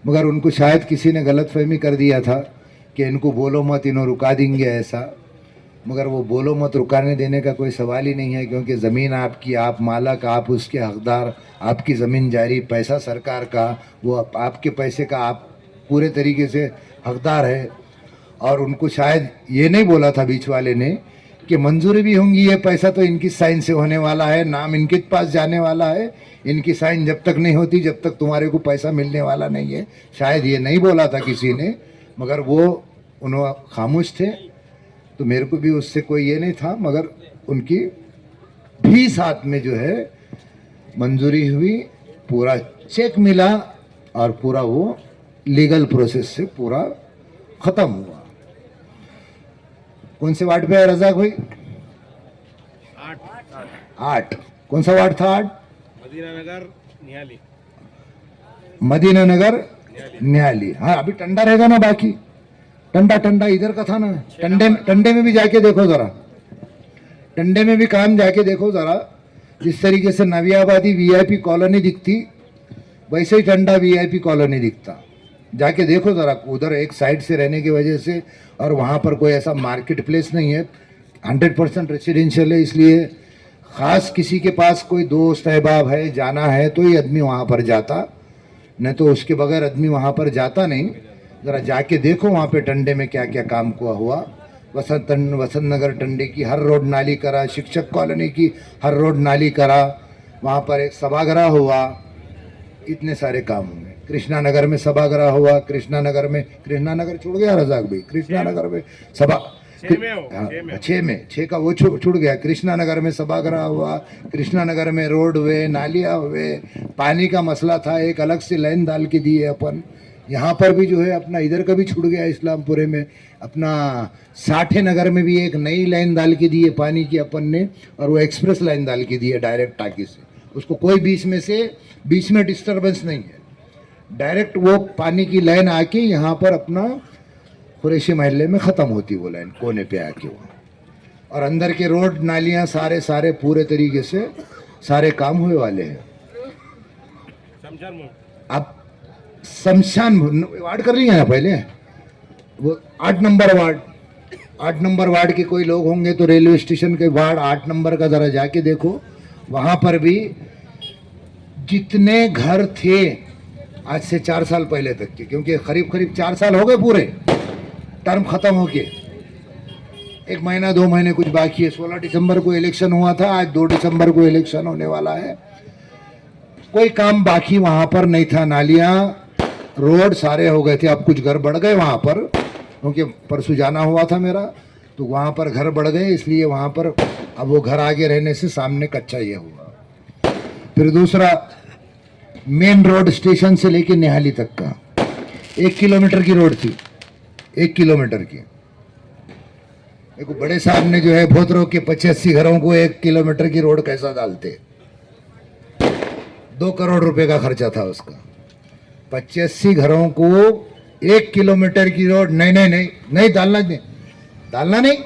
मगर उनको शायद किसी ने गलतफहमी कर दिया था कि इनको बोलो मत, इन्हों रुका देंगे ऐसा। मगर वो बोलो मत रुकाने देने का कोई सवाल ही नहीं है, क्योंकि ज़मीन आपकी, आप मालक, आप उसके हकदार, आपकी ज़मीन जारी, पैसा सरकार का, वो आपके पैसे का आप पूरे तरीके से हकदार है। और उनको शायद ये नहीं बोला था बीच वाले ने कि मंजूरी भी होंगी, ये पैसा तो इनकी साइन से होने वाला है, नाम इनके पास जाने वाला है, इनकी साइन जब तक नहीं होती जब तक तुम्हारे को पैसा मिलने वाला नहीं है। शायद ये नहीं बोला था किसी ने, मगर वो उन्होंने खामोश थे। तो मेरे को भी उससे कोई ये नहीं था, मगर उनकी भी साथ में जो है मंजूरी हुई, पूरा चेक मिला, और पूरा वो लीगल प्रोसेस से पूरा ख़त्म हुआ। कौन से वार्ड पे है रजाक भाई? 8। कौन सा वार्ड था? 8 मदीना नगर निहाली। मदीना नगर निहाली। हाँ, अभी टंडा रहेगा ना, बाकी टंडा इधर का था ना। टंडे में भी जाके देखो जरा, टंडे में भी काम जाके देखो जरा। जिस तरीके से नवियाबादी VIP कॉलोनी दिखती, वैसे ही टंडा VIP कॉलोनी दिखता। जाके देखो ज़रा, उधर एक साइड से रहने की वजह से, और वहाँ पर कोई ऐसा मार्केट प्लेस नहीं है, 100% रेसिडेंशियल है, इसलिए ख़ास किसी के पास कोई दोस्त अहबाब है, जाना है तो ही आदमी वहाँ पर जाता, नहीं तो उसके बगैर आदमी वहाँ पर जाता नहीं। ज़रा जाके देखो वहाँ पे टंडे में क्या क्या काम हुआ। वसंत नगर टंडे की हर रोड नाली करा, शिक्षक कॉलोनी की हर रोड नाली करा, वहाँ पर एक सभागृह हुआ, इतने सारे काम हुए। कृष्णा नगर में सभागृह हुआ, कृष्णा नगर छूट गया रजाक भाई, कृष्णा नगर में सभा 6 का वो छूट गया। कृष्णा नगर में सभागृह हुआ, कृष्णा नगर में रोड हुए, नालियाँ हुए, पानी का मसला था, एक अलग से लाइन डाल के दिए अपन। यहाँ पर भी जो है अपना इधर का भी छूट गया, इस्लामपुरे में अपना साठे नगर में भी एक नई लाइन डाल के दी है पानी की अपन ने, और वो एक्सप्रेस लाइन डाल के दी है डायरेक्ट टाकी से, उसको कोई बीच में डिस्टर्बेंस नहीं है, डायरेक्ट वो पानी की लाइन आके यहाँ पर अपना कुरैशी महल्ले में ख़त्म होती वो लाइन, कोने पे आके वो। और अंदर के रोड नालियाँ सारे पूरे तरीके से सारे काम हुए वाले हैं। अब शमशान वार्ड कर रही है ना, पहले वो 8 नंबर वार्ड के कोई लोग होंगे तो रेलवे स्टेशन के वार्ड 8 नंबर का ज़रा जाके देखो, वहाँ पर भी जितने घर थे आज से 4 साल पहले तक के, क्योंकि करीब 4 साल हो गए पूरे टर्म ख़त्म होके, 1 महीना 2 महीने कुछ बाकी है। 16 दिसंबर को इलेक्शन हुआ था, आज 2 दिसंबर को इलेक्शन होने वाला है। कोई काम बाकी वहाँ पर नहीं था, नालियाँ रोड सारे हो गए थे। अब कुछ घर बढ़ गए वहाँ पर, क्योंकि परसों जाना हुआ था मेरा, तो वहाँ पर घर बढ़ गए, इसलिए वहाँ पर अब वो घर आगे रहने से सामने कच्चा ये हुआ। फिर दूसरा, मेन रोड स्टेशन से लेके निहाली तक का 1 किलोमीटर की रोड थी, 1 किलोमीटर की। एक बड़े साहब ने जो है भोतरों के 85 घरों को 1 किलोमीटर की रोड कैसा डालते, 2 करोड़ रुपए का खर्चा था उसका। 85 घरों को 1 किलोमीटर की रोड, नहीं डालना नहीं,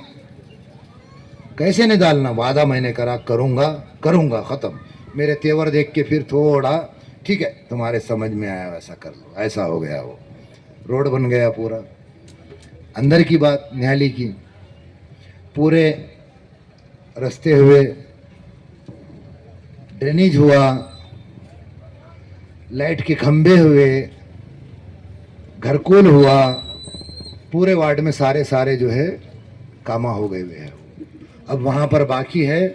कैसे नहीं डालना? वादा मैंने करा, करूंगा, खत्म। मेरे तेवर देख के फिर थोड़ा ठीक है, तुम्हारे समझ में आया वैसा कर लो, ऐसा हो गया, वो रोड बन गया पूरा। अंदर की बात निहाली की, पूरे रास्ते हुए, ड्रेनेज हुआ, लाइट के खंभे हुए, घरकुल हुआ, पूरे वार्ड में सारे जो है कामा हो गए हुए हैं। अब वहाँ पर बाकी है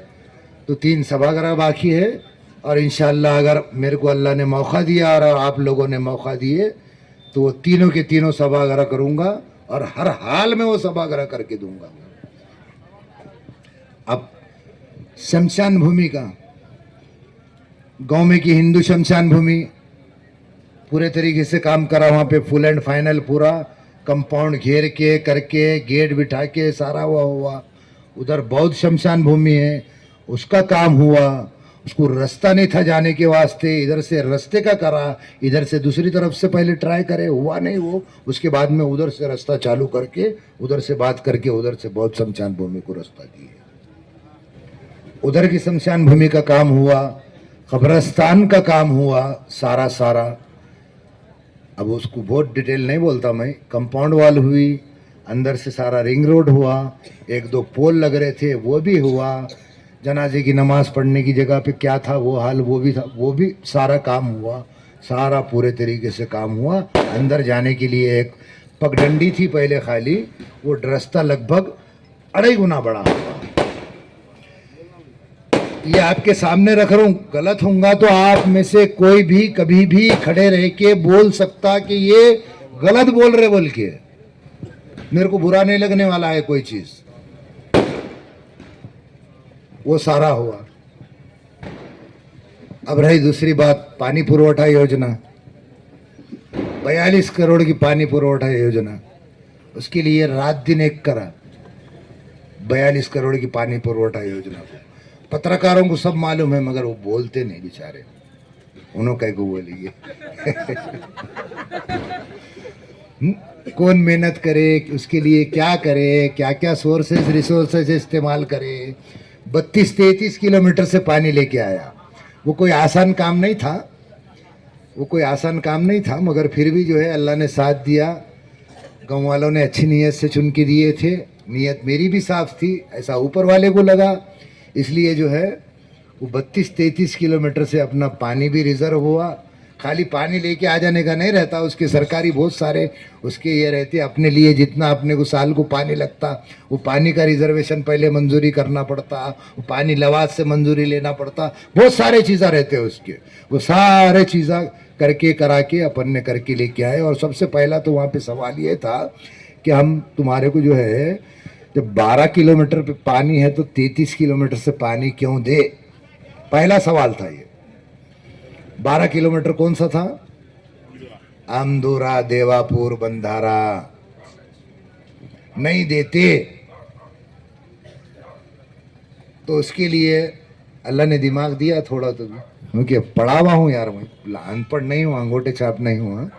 तो 3 सभागार बाकी है, और इंशाल्लाह अगर मेरे को अल्लाह ने मौका दिया और आप लोगों ने मौका दिए तो वो तीनों के तीनों सभागार करूँगा, और हर हाल में वो सभागार करके दूंगा। अब शमशान भूमि का, गांव में की हिंदू शमशान भूमि पूरे तरीके से काम करा, वहाँ पे फुल एंड फाइनल पूरा कंपाउंड घेर के करके गेट बिठा के सारा हुआ। उधर बौद्ध शमशान भूमि है, उसका काम हुआ। उसको रास्ता नहीं था जाने के वास्ते, इधर से रास्ते का करा, इधर से दूसरी तरफ से पहले ट्राई करे, हुआ नहीं वो। उसके बाद में उधर से रास्ता चालू करके, उधर से बात करके, उधर से बौद्ध शमशान भूमि को रास्ता दिए। उधर की शमशान भूमि का काम हुआ, कब्रस्तान का काम हुआ सारा। अब उसको बहुत डिटेल नहीं बोलता मैं। कंपाउंड वॉल हुई, अंदर से सारा रिंग रोड हुआ, 1-2 पोल लग रहे थे वो भी हुआ, जनाजे की नमाज पढ़ने की जगह पे क्या था वो हाल वो भी था, वो भी सारा काम हुआ। सारा पूरे तरीके से काम हुआ। अंदर जाने के लिए एक पगडंडी थी पहले खाली, वो रास्ता लगभग 2.5 गुना बड़ा हुआ। ये आपके सामने रख रहा हूँ, गलत होगा तो आप में से कोई भी कभी भी खड़े रह के बोल सकता कि ये गलत बोल रहे बोल के, मेरे को बुरा नहीं लगने वाला है कोई चीज। वो सारा हुआ। अब रही दूसरी बात, पानी पुरवठा योजना, 42 करोड़ की पानी पुरवठा योजना, उसके लिए रात दिन एक करा। 42 करोड़ की पानी पुरवठा योजना को पत्रकारों को सब मालूम है, मगर वो बोलते नहीं बेचारे, उन्होंने कह को बोलेंगे। कौन मेहनत करे, उसके लिए क्या करे, क्या क्या सोर्सेस रिसोर्सेज इस्तेमाल करे। 32-33 किलोमीटर से पानी लेके आया। वो कोई आसान काम नहीं था, मगर फिर भी जो है अल्लाह ने साथ दिया। गाँव वालों ने अच्छी नीयत से चुन के दिए थे, नीयत मेरी भी साफ थी, ऐसा ऊपर वाले को लगा, इसलिए जो है वो 32-33 किलोमीटर से अपना पानी भी रिजर्व हुआ। खाली पानी लेके आ जाने का नहीं रहता, उसके सरकारी बहुत सारे उसके ये रहते, अपने लिए जितना अपने को साल को पानी लगता, वो पानी का रिजर्वेशन पहले मंजूरी करना पड़ता, वो पानी लवाद से मंजूरी लेना पड़ता, बहुत सारे चीज़ा रहते उसके। वो सारे चीज़ा करके करा के अपन ने करके लेके आए। और सबसे पहला तो वहाँ पे सवाल ये था कि हम तुम्हारे को जो है, जब 12 किलोमीटर पे पानी है तो 33 किलोमीटर से पानी क्यों दे, पहला सवाल था ये। 12 किलोमीटर कौन सा था? अमदूरा, देवापुर, बंधारा नहीं देते, तो उसके लिए अल्लाह ने दिमाग दिया थोड़ा तो भी, क्योंकि पढ़ा हुआ हूँ यार, मैं अनपढ़ नहीं हूँ, अंगूठे छाप नहीं हूँ।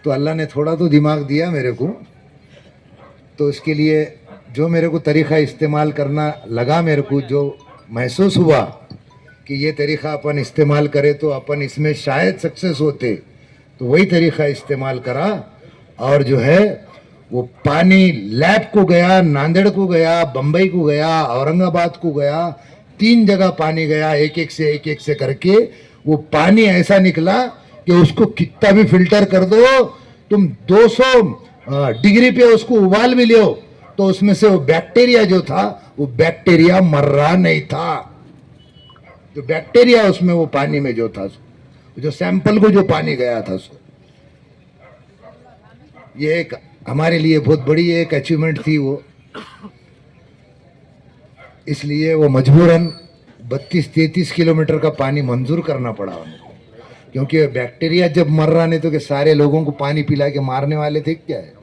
तो अल्लाह ने थोड़ा तो दिमाग दिया मेरे को, तो उसके लिए जो मेरे को तरीक़ा इस्तेमाल करना लगा, मेरे को जो महसूस हुआ कि ये तरीक़ा अपन इस्तेमाल करें तो अपन इसमें शायद सक्सेस होते, तो वही तरीक़ा इस्तेमाल करा। और जो है वो पानी लैब को गया, नांदेड़ को गया, बम्बई को गया, औरंगाबाद को गया, 3 जगह पानी गया, एक एक से करके वो पानी ऐसा निकला कि उसको कितना भी फिल्टर कर दो, तुम 200 डिग्री पे उसको उबाल भी लो तो उसमें से वो बैक्टीरिया जो था, वो बैक्टीरिया मर रहा नहीं था। जो बैक्टीरिया उसमें वो पानी में जो था, जो सैंपल को जो पानी गया था, सो ये एक हमारे लिए बहुत बड़ी एक अचीवमेंट थी वो। इसलिए वो मजबूरन 32-33 किलोमीटर का पानी मंजूर करना पड़ा उनको, क्योंकि बैक्टीरिया जब मर रहा नहीं तो कि सारे लोगों को पानी पिला के मारने वाले थे क्या है।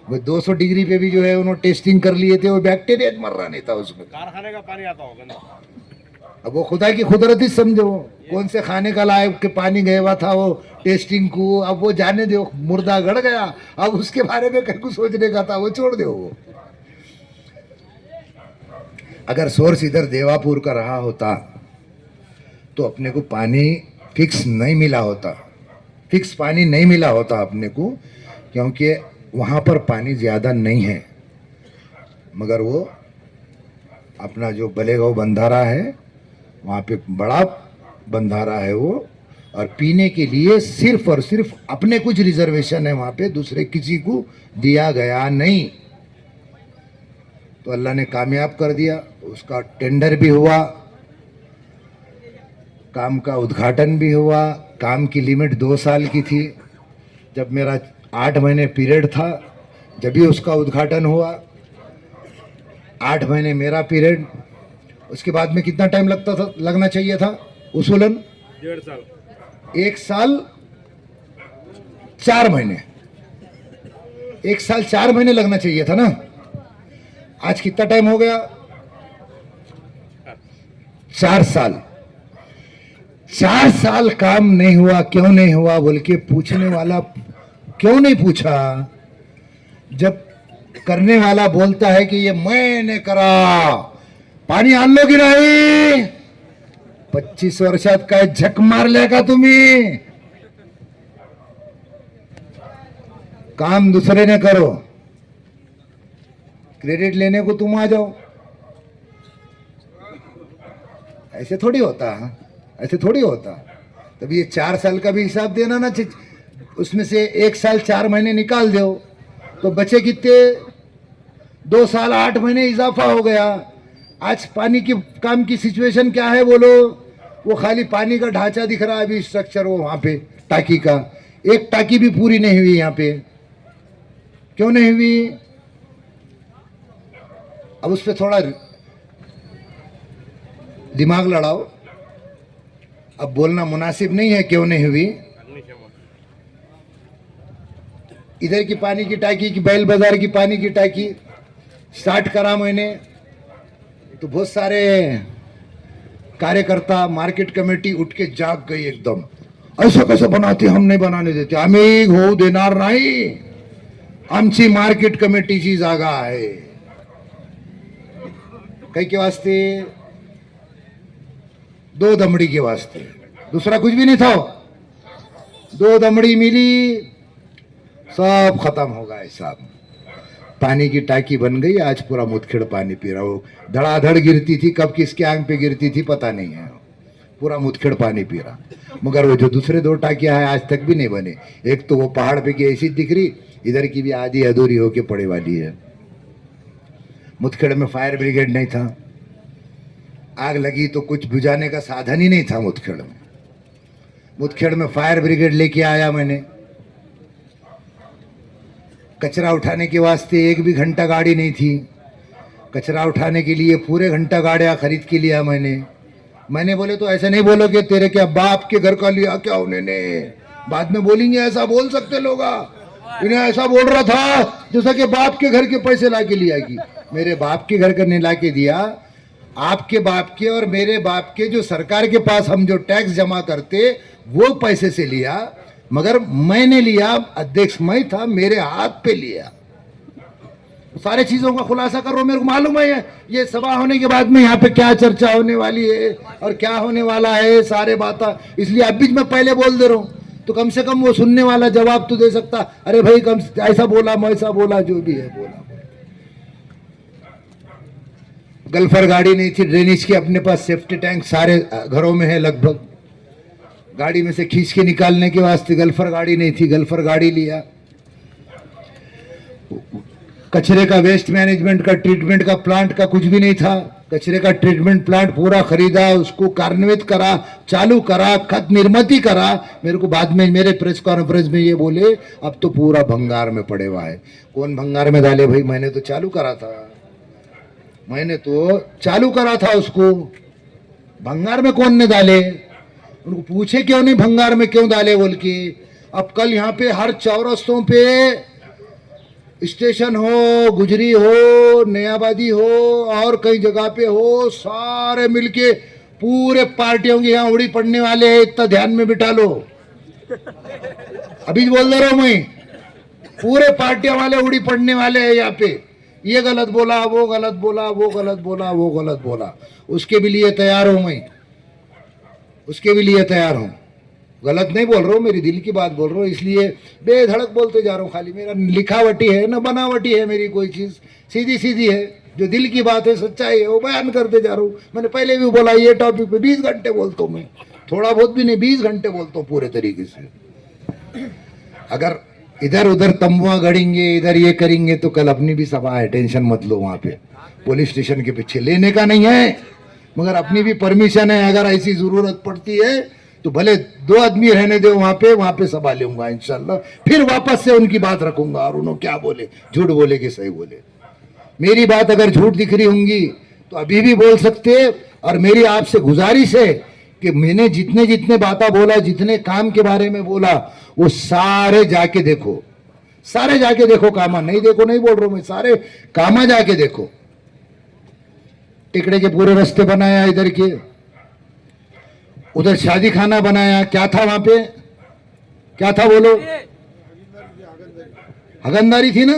वो 200 डिग्री पे भी जो है उन्होंने टेस्टिंग कर लिए थे, वो बैक्टीरिया मर रहा नहीं था उसमें। कारखाने का पानी आता होगा। अब वो खुदा की कुदरत ही समझो, कौन से खाने का लायक के पानी गया हुआ था वो टेस्टिंग को, अब वो जाने दो, मुर्दा गड़ गया, अब उसके बारे में कहीं कुछ सोचने का था, वो छोड़ दो। वो अगर सोर्स इधर देवापुर का रहा होता तो अपने को पानी फिक्स नहीं मिला होता, फिक्स पानी नहीं मिला होता अपने को, क्योंकि वहाँ पर पानी ज़्यादा नहीं है। मगर वो अपना जो बलेगांव बंधारा है वहाँ पे बड़ा बंधारा है वो, और पीने के लिए सिर्फ और सिर्फ अपने कुछ रिजर्वेशन है वहाँ पे, दूसरे किसी को दिया गया नहीं। तो अल्लाह ने कामयाब कर दिया, उसका टेंडर भी हुआ, काम का उद्घाटन भी हुआ। काम की लिमिट 2 साल की थी। जब मेरा 8 महीने पीरियड था जब भी उसका उद्घाटन हुआ, 8 महीने मेरा पीरियड। उसके बाद में कितना टाइम लगना चाहिए था उसूलन? 1.5 साल। 1 साल 4 महीने, 1 साल 4 महीने लगना चाहिए था ना। आज कितना टाइम हो गया? 4 साल। 4 साल काम नहीं हुआ। क्यों नहीं हुआ बोल के पूछने वाला क्यों नहीं पूछा? जब करने वाला बोलता है कि ये मैंने करा, पाणी आणलो की नाही? 25 वर्षात काय झक मारल्या का तुम्ही? काम दूसरे ने करो, क्रेडिट लेने को तुम आ जाओ। ऐसे थोड़ी होता, ऐसे थोड़ी होता। तब ये 4 साल का भी हिसाब देना ना, उसमें से 1 साल 4 महीने निकाल दो तो बचे कितने? 2 साल 8 महीने इजाफा हो गया। आज पानी की काम की सिचुएशन क्या है बोलो? वो खाली पानी का ढांचा दिख रहा है अभी, स्ट्रक्चर वो वहां पे टाकी का, एक टाकी भी पूरी नहीं हुई यहाँ पे। क्यों नहीं हुई? अब उस पर थोड़ा दिमाग लड़ाओ। अब बोलना मुनासिब नहीं है क्यों नहीं हुई। इधर की पानी की टाकी की, बैल बाजार की पानी की टाकी स्टार्ट करा मैंने, तो बहुत सारे कार्यकर्ता, मार्केट कमेटी उठ के जाग गई एकदम। ऐसा कैसे बनाते? हम नहीं बनाने देते, आम्ही होऊ देणार नाही, आमची मार्केट कमेटीची जागा आहे। कई के वास्ते? 2 दमड़ी के वास्ते, दूसरा कुछ भी नहीं था। 2 दमड़ी मिली, सब खत्म हो गया साहब। पानी की टाकी बन गई, आज पूरा मुतखेड़ पानी पी रहा हो। धड़ाधड़ गिरती थी, कब किसके आंग पे गिरती थी पता नहीं है, पूरा मुतखेड़ पानी पी रहा। मगर वो जो दूसरे 2 टाकियां हैं आज तक भी नहीं बने। एक तो वो पहाड़ पे की ऐसी दिख रही, इधर की भी आधी अधूरी होके पड़े वाली है। मुतखेड़ में फायर ब्रिगेड नहीं था, आग लगी तो कुछ बुझाने का साधन ही नहीं था मुतखेड़ में। मुतखेड़ में फायर ब्रिगेड लेके आया मैंने। कचरा उठाने के वास्ते 1 भी घंटा गाड़ी नहीं थी। कचरा उठाने के लिए पूरे घंटा गाड़ियां खरीद के लिया मैंने बोले तो ऐसा नहीं बोलो कि तेरे क्या बाप के घर का लिया क्या उन्होंने, बाद में बोलेंगे ऐसा बोल सकते लोग। इन्हें ऐसा बोल रहा था जैसा कि बाप के घर के पैसे ला के लिया की। मेरे बाप के घर का नहीं ला के दिया, आपके बाप के और मेरे बाप के जो सरकार के पास हम जो टैक्स जमा करते वो पैसे से लिया। मगर मैंने लिया, अध्यक्ष मैं था, मेरे हाथ पे लिया। सारे चीजों का खुलासा करो, मेरे को मालूम है ये सभा होने के बाद में यहाँ पे क्या चर्चा होने वाली है और क्या होने वाला है, सारे बातें। इसलिए अभी मैं पहले बोल दे रहा हूँ, तो कम से कम वो सुनने वाला जवाब तो दे सकता। अरे भाई कम ऐसा बोला, मैं ऐसा बोला, जो भी है बोला। गल्फर गाड़ी नहीं थी, ड्रेनेज की अपने पास सेफ्टी टैंक सारे घरों में है लगभग। गाड़ी में से खींच के निकालने के वास्ते गल्फर गाड़ी नहीं थी, गल्फर गाड़ी लिया। कचरे का वेस्ट मैनेजमेंट का, ट्रीटमेंट का प्लांट का कुछ भी नहीं था। कचरे का ट्रीटमेंट प्लांट पूरा खरीदा, उसको कार्यान्वित करा, चालू करा, खत निर्मित करा। मेरे को बाद में मेरे प्रेस कॉन्फ्रेंस में ये बोले अब तो पूरा भंगार में पड़े हुआ है। कौन भंगार में डाले भाई? मैंने तो चालू करा था, मैंने तो चालू करा था उसको। भंगार में कौन ने डाले? उनको पूछे क्यों नहीं भंगार में क्यों डाले बोल के। अब कल यहाँ पे हर चौरस्तों पे स्टेशन हो, गुजरी हो, नयाबादी हो और कई जगह पे हो, सारे मिलके पूरे पार्टियों के यहाँ उड़ी पड़ने वाले हैं। इतना ध्यान में बिठा लो, अभी बोल दे रहा हूं मैं, पूरे पार्टियों वाले उड़ी पड़ने वाले हैं यहाँ पे। ये गलत बोला, वो गलत बोला, वो गलत बोला, वो गलत बोला। उसके भी लिए तैयार हूं मैं, उसके भी लिए तैयार हूं, गलत नहीं बोल रहा हूँ, मेरी दिल की बात बोल रहा हूँ, इसलिए बेधड़क बोलते जा रहा हूँ। खाली मेरा लिखावटी है ना बनावटी है, मेरी कोई चीज़ सीधी सीधी है, जो दिल की बात है, सच्चाई है, वो बयान करते जा रहा हूँ। मैंने पहले भी बोला ये टॉपिक पे 20 घंटे बोलता हूँ मैं, थोड़ा बहुत भी नहीं, 20 घंटे बोलता हूँ पूरे तरीके से। अगर इधर उधर तंबुआ गड़ेंगे, इधर ये करेंगे तो कल अपनी भी सभा है, टेंशन मत लो। वहाँ पे पुलिस स्टेशन के पीछे लेने का नहीं है, मगर अपनी भी परमिशन है। अगर ऐसी जरूरत पड़ती है तो भले 2 आदमी रहने दो वहाँ पे सभा लूंगा इंशाल्लाह, फिर वापस से उनकी बात रखूंगा और उन्होंने क्या बोले, झूठ बोले कि सही बोले। मेरी बात अगर झूठ दिख रही होंगी तो अभी भी बोल सकते। और मेरी आपसे गुजारिश है कि मैंने जितने जितने बातें बोला, जितने काम के बारे में बोला, वो सारे जाके देखो, सारे जाके देखो। कामा नहीं देखो नहीं बोल रहा हूं मैं, सारे कामा जाके देखो। टिकड़े के पूरे रास्ते बनाया, इधर के उधर शादी खाना बनाया, क्या था वहां पे, क्या था बोलो, हगंदारी थी ना।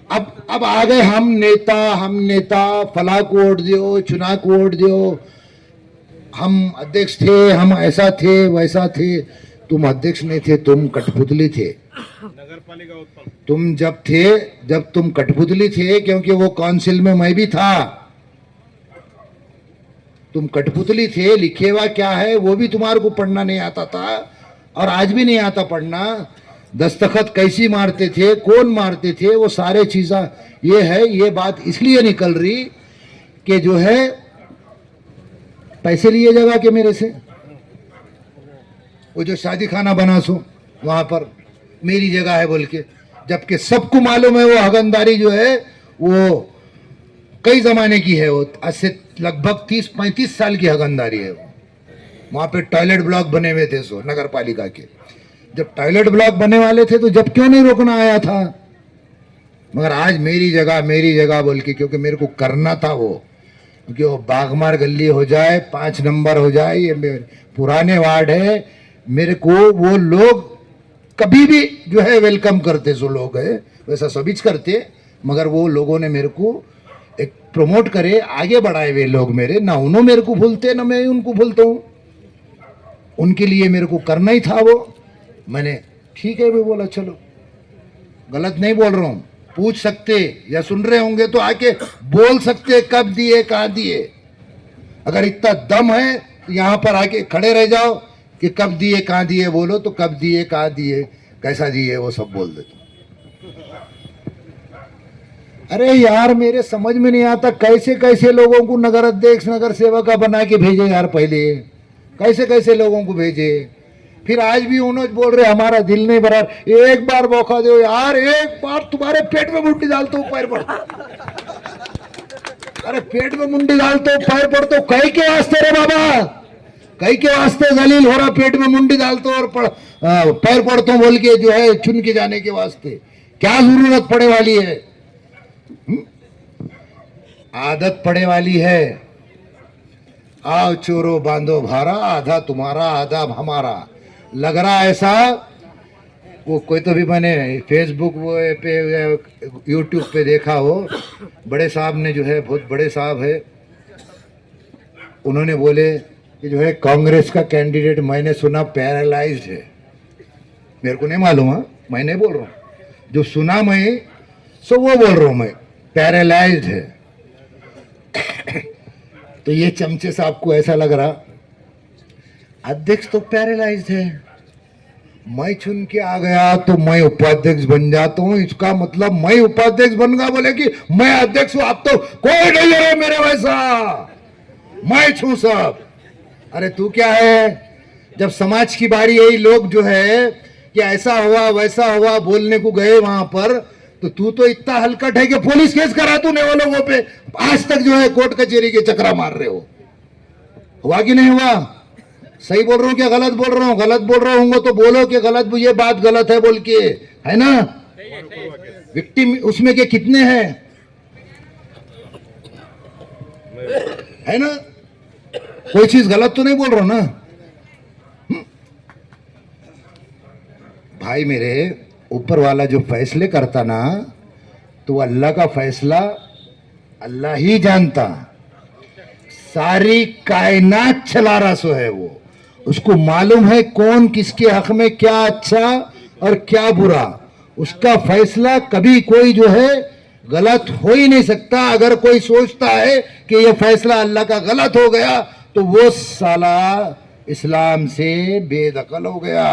अब आ गए हम नेता, फला को वोट दियो, चुनाव को वोट दियो, हम अध्यक्ष थे, हम ऐसा थे वैसा थे। तुम अध्यक्ष नहीं थे, तुम कठपुतली थे। नगर पालिका उत्पन्न जब तुम कठपुतली थे, क्योंकि वो काउंसिल में मैं भी था, तुम कठपुतली थे। लिखे हुआ क्या है वो भी तुम्हारे को पढ़ना नहीं आता था, और आज भी नहीं आता पढ़ना। दस्तखत कैसी मारते थे, कौन मारते थे, वो सारे चीज़ा ये है। ये बात इसलिए निकल रही कि जो है पैसे लिए जगह के मेरे से, वो जो शादी खाना बना सो वहां पर मेरी जगह है बोल के, जबकि सबको मालूम है वो हगंदारी जो है वो कई जमाने की है। वो आज से लगभग 30-35 साल की हगंदारी है। वहां पे टॉयलेट ब्लॉक बने हुए थे सो नगर पालिका के। जब टॉयलेट ब्लॉक बने वाले थे तो जब क्यों नहीं रोकना आया था, मगर आज मेरी जगह बोल के, क्योंकि मेरे को करना था वो, क्योंकि वो बागमार गली हो जाए, 5 नंबर हो जाए, ये पुराने वार्ड है। मेरे को वो लोग कभी भी जो है वेलकम करते, जो लोग है वैसा सभी करते, मगर वो लोगों ने मेरे को एक प्रमोट करे, आगे बढ़ाए वे लोग मेरे, ना उन्होंने मेरे को भूलते ना मैं उनको भूलता हूँ। उनके लिए मेरे को करना ही था वो। मैंने ठीक है भी बोला, चलो गलत नहीं बोल रहा हूँ, पूछ सकते या सुन रहे होंगे तो आके बोल सकते कब दिए कहाँ दिए। अगर इतना दम है तो यहाँ पर आके खड़े रह जाओ कि कब दिए कहाँ दिए बोलो, तो कब दिए कहाँ दिए कैसा दिए वो सब बोल देते। अरे यार मेरे समझ में नहीं आता कैसे कैसे लोगों को नगर अध्यक्ष नगर सेवक बना के भेजे यार, पहले कैसे कैसे लोगों को भेजे। फिर आज भी उन्होंने बोल रहे हमारा दिल नहीं भरा, एक बार मौका दो यार, एक बार तुम्हारे पेट में मुंडी डालता हूँ पैर पर। अरे पेट में मुंडी डालता हूँ पैर पर तो कई के वास्ते रे बाबा, कई के वास्ते जलील हो रहा, पेट में मुंडी डालता हूँ और पैर पड़ता हूँ बोल के जो है चुन के जाने के वास्ते क्या जरूरत पड़े वाली है। आदत पड़े वाली है। आओ चोरो बांधो भारा, आधा तुम्हारा आधा हमारा। लग रहा ऐसा, वो कोई तो भी मैंने फेसबुक वो पे यूट्यूब पे देखा हो, बड़े साहब ने जो है, बहुत बड़े साहब है, उन्होंने बोले कि जो है कांग्रेस का कैंडिडेट मैंने सुना पैरालाइज्ड है। मेरे को नहीं मालूम है, मैं नहीं बोल रहा हूँ, जो सुना मैं सो वो बोल रहा हूँ मैं, पैरालाइज्ड है। तो ये चमचे साहब को ऐसा लग रहा अध्यक्ष तो पैरालाइज्ड है, मैं चुन के आ गया तो मैं उपाध्यक्ष बन जाता हूँ, इसका मतलब मैं उपाध्यक्ष बन गया बोले कि मैं अध्यक्ष हूँ, आप तो कोई नहीं है मेरे वैसा, मैं छू सब। अरे तू क्या है, जब समाज की बारी यही लोग जो है कि ऐसा हुआ वैसा हुआ बोलने को गए वहां पर, तो तू तो इतना हलकट है कि पुलिस केस करा तूने वो लोगों पे, आज तक जो है कोर्ट कचहरी के चक्रा मार रहे हो। हुआ कि नहीं हुआ? सही बोल रहा हूँ क्या गलत बोल रहा हूँ? गलत बोल रहा हूँ तो बोलो कि गलत, ये बात गलत है बोल के, है ना। विक्टिम उसमें के कितने हैं, है ना, कोई चीज गलत तो नहीं बोल रहा हूं ना भाई। मेरे ऊपर वाला जो फैसले करता ना, तो अल्लाह का फैसला अल्लाह ही जानता। सारी कायनात चला रहा सो है वो, उसको मालूम है कौन किसके हक में क्या अच्छा और क्या बुरा, उसका फैसला कभी कोई जो है गलत हो ही नहीं सकता। अगर कोई सोचता है कि यह फैसला अल्लाह का गलत हो गया तो वो साला इस्लाम से बेदखल हो गया।